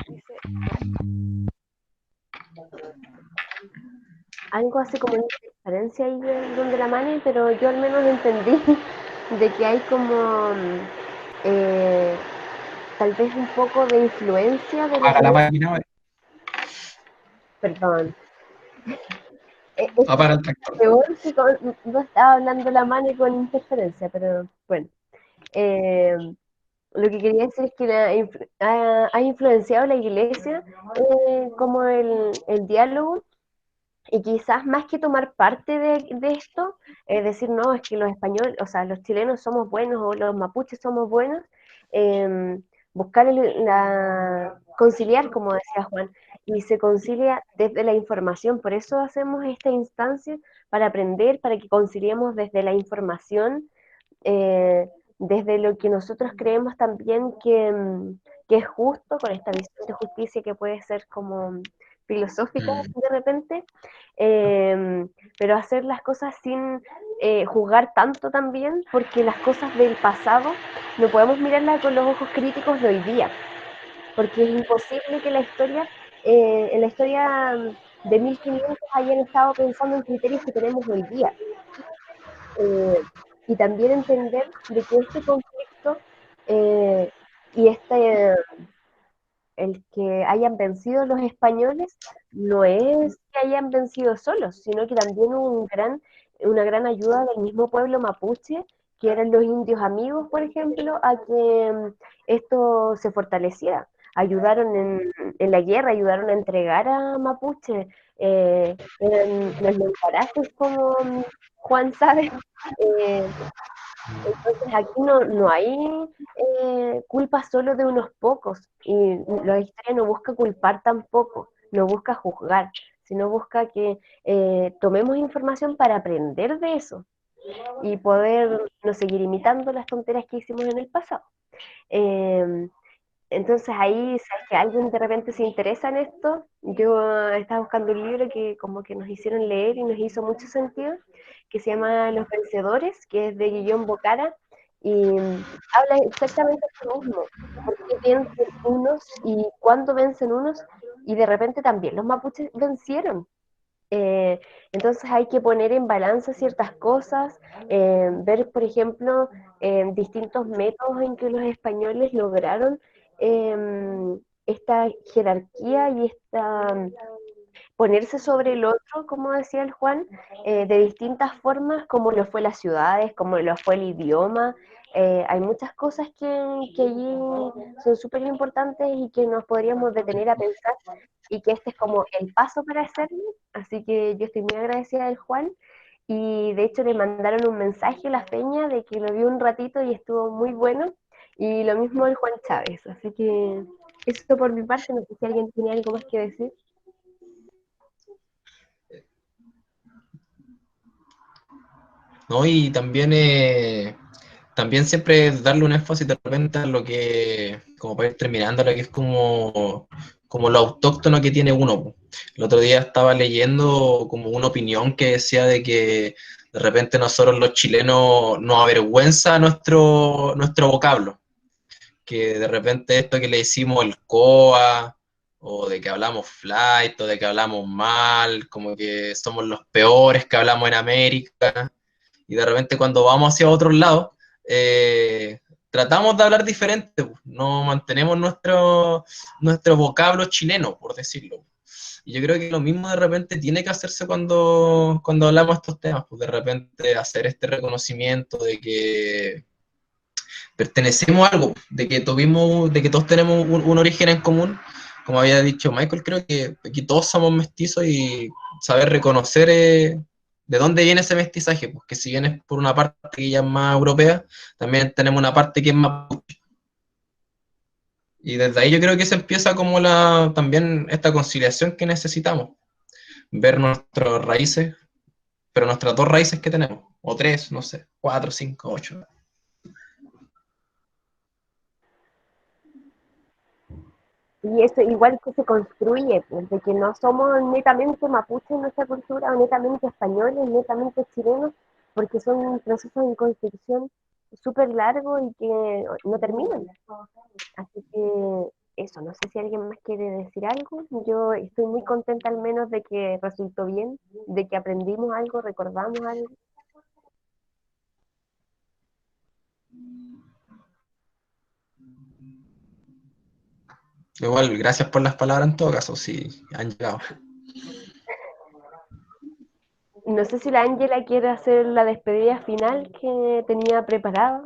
Dice, Algo hace como una diferencia ahí donde la Mane, pero yo al menos entendí de que hay como tal vez un poco de influencia de Apaga la máquina, Perdón. Es apaga el tractor. peor que no estaba hablando la Mane con interferencia, pero bueno. Lo que quería decir es que ha influenciado la iglesia como el diálogo. Y quizás más que tomar parte de esto, decir, no, es que los españoles, o sea, los chilenos somos buenos o los mapuches somos buenos, buscar conciliar, como decía Juan, y se concilia desde la información. Por eso hacemos esta instancia, para aprender, para que conciliemos desde la información, desde lo que nosotros creemos también que es justo, con esta visión de justicia que puede ser como filosófica de repente, pero hacer las cosas sin juzgar tanto también, porque las cosas del pasado no podemos mirarlas con los ojos críticos de hoy día, porque es imposible que en la historia de 1500 hayan estado pensando en criterios que tenemos hoy día. Y también entender de que este conflicto y el que hayan vencido los españoles no es que hayan vencido solos, sino que también hubo una gran ayuda del mismo pueblo mapuche, que eran los indios amigos, por ejemplo, a que esto se fortaleciera. Ayudaron en la guerra, ayudaron a entregar a Mapuche, eran los neucarajes, como Juan sabe. Entonces aquí no hay culpa solo de unos pocos, y la historia no busca culpar tampoco, no busca juzgar, sino busca que tomemos información para aprender de eso y poder no seguir imitando las tonteras que hicimos en el pasado. Entonces ahí, si es que alguien de repente se interesa en esto, yo estaba buscando un libro que como que nos hicieron leer y nos hizo mucho sentido, que se llama Los Vencedores, que es de Guillaume Bocara, y habla exactamente de lo mismo, por qué vencen unos y cuándo vencen unos, y de repente también los mapuches vencieron. Entonces hay que poner en balanza ciertas cosas, ver, por ejemplo, distintos métodos en que los españoles lograron esta jerarquía y ponerse sobre el otro, como decía el Juan, de distintas formas, como lo fue las ciudades, como lo fue el idioma. Hay muchas cosas que allí son súper importantes y que nos podríamos detener a pensar, y que este es como el paso para hacerlo. Así que yo estoy muy agradecida del Juan, y de hecho le mandaron un mensaje a la Feña de que lo vio un ratito y estuvo muy bueno, y lo mismo el Juan Chávez. Así que eso por mi parte, no sé si alguien tiene algo más que decir. ¿No? Y también siempre darle un énfasis de repente a lo que, como para ir terminando, lo que es como lo autóctono que tiene uno. El otro día estaba leyendo como una opinión que decía de que de repente nosotros los chilenos nos avergüenza nuestro vocablo, que de repente esto que le decimos el coa, o de que hablamos flight, o de que hablamos mal, como que somos los peores que hablamos en América, y de repente cuando vamos hacia otros lados, tratamos de hablar diferente, no mantenemos nuestro vocablo chileno, por decirlo. Y yo creo que lo mismo de repente tiene que hacerse cuando hablamos de estos temas, pues de repente hacer este reconocimiento de que pertenecemos a algo, de que todos tenemos un origen en común. Como había dicho Michael, creo que aquí todos somos mestizos y saber reconocer de dónde viene ese mestizaje, porque si bien es por una parte que ya es más europea, también tenemos una parte que es más... Y desde ahí yo creo que se empieza como también esta conciliación que necesitamos, ver nuestras raíces, pero nuestras dos raíces que tenemos, o tres, no sé, 4, 5, 8. Y eso igual que se construye, pues, de que no somos netamente mapuches en nuestra cultura, o netamente españoles, netamente chilenos, porque son procesos de construcción súper largos y que no terminan. Así que eso, no sé si alguien más quiere decir algo. Yo estoy muy contenta al menos de que resultó bien, de que aprendimos algo, recordamos algo. Igual, gracias por las palabras en todo caso, si han llegado. No sé si la Ángela quiere hacer la despedida final que tenía preparada.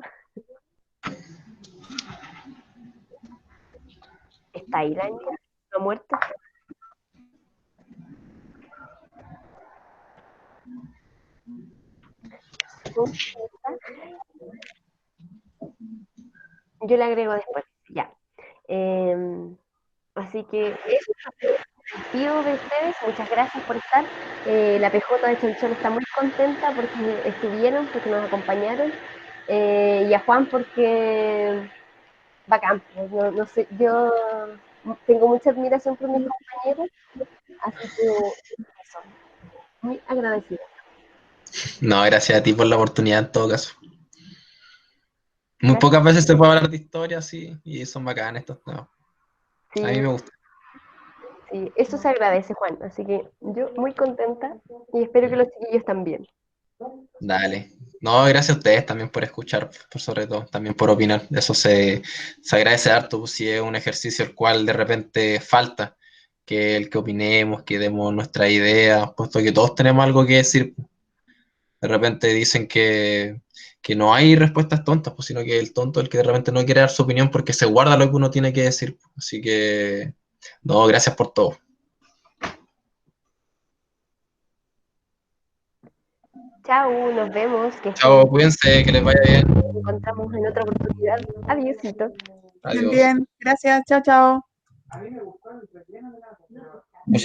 ¿Está ahí la Ángela? ¿No ha muerto? Yo le agrego después, ya. Así que eso, pido de ustedes, muchas gracias por estar. La PJ de Cholchol está muy contenta porque estuvieron, porque nos acompañaron. Y a Juan porque bacán. No sé, yo tengo mucha admiración por mis compañeros, así que eso, muy agradecida. No, gracias a ti por la oportunidad en todo caso. Muy Gracias. pocas veces se puede hablar de historia, sí, y son bacanas estos temas. Sí, A mí me gusta. sí, eso se agradece, Juan. Así que yo muy contenta y espero que los chiquillos también. Dale. No, gracias a ustedes también por escuchar, por sobre todo, también por opinar. Eso se agradece harto, pues, si es un ejercicio el cual de repente falta, que el que opinemos, que demos nuestra idea, puesto que todos tenemos algo que decir. De repente dicen que no hay respuestas tontas, pues, sino que el tonto es el que de repente no quiere dar su opinión porque se guarda lo que uno tiene que decir. Así que, no, gracias por todo. Chao, nos vemos, que Chao, estén cuídense, que les vaya bien. bien, nos encontramos en otra oportunidad. Adiósito. Adiós. Bien, gracias, chao, chao.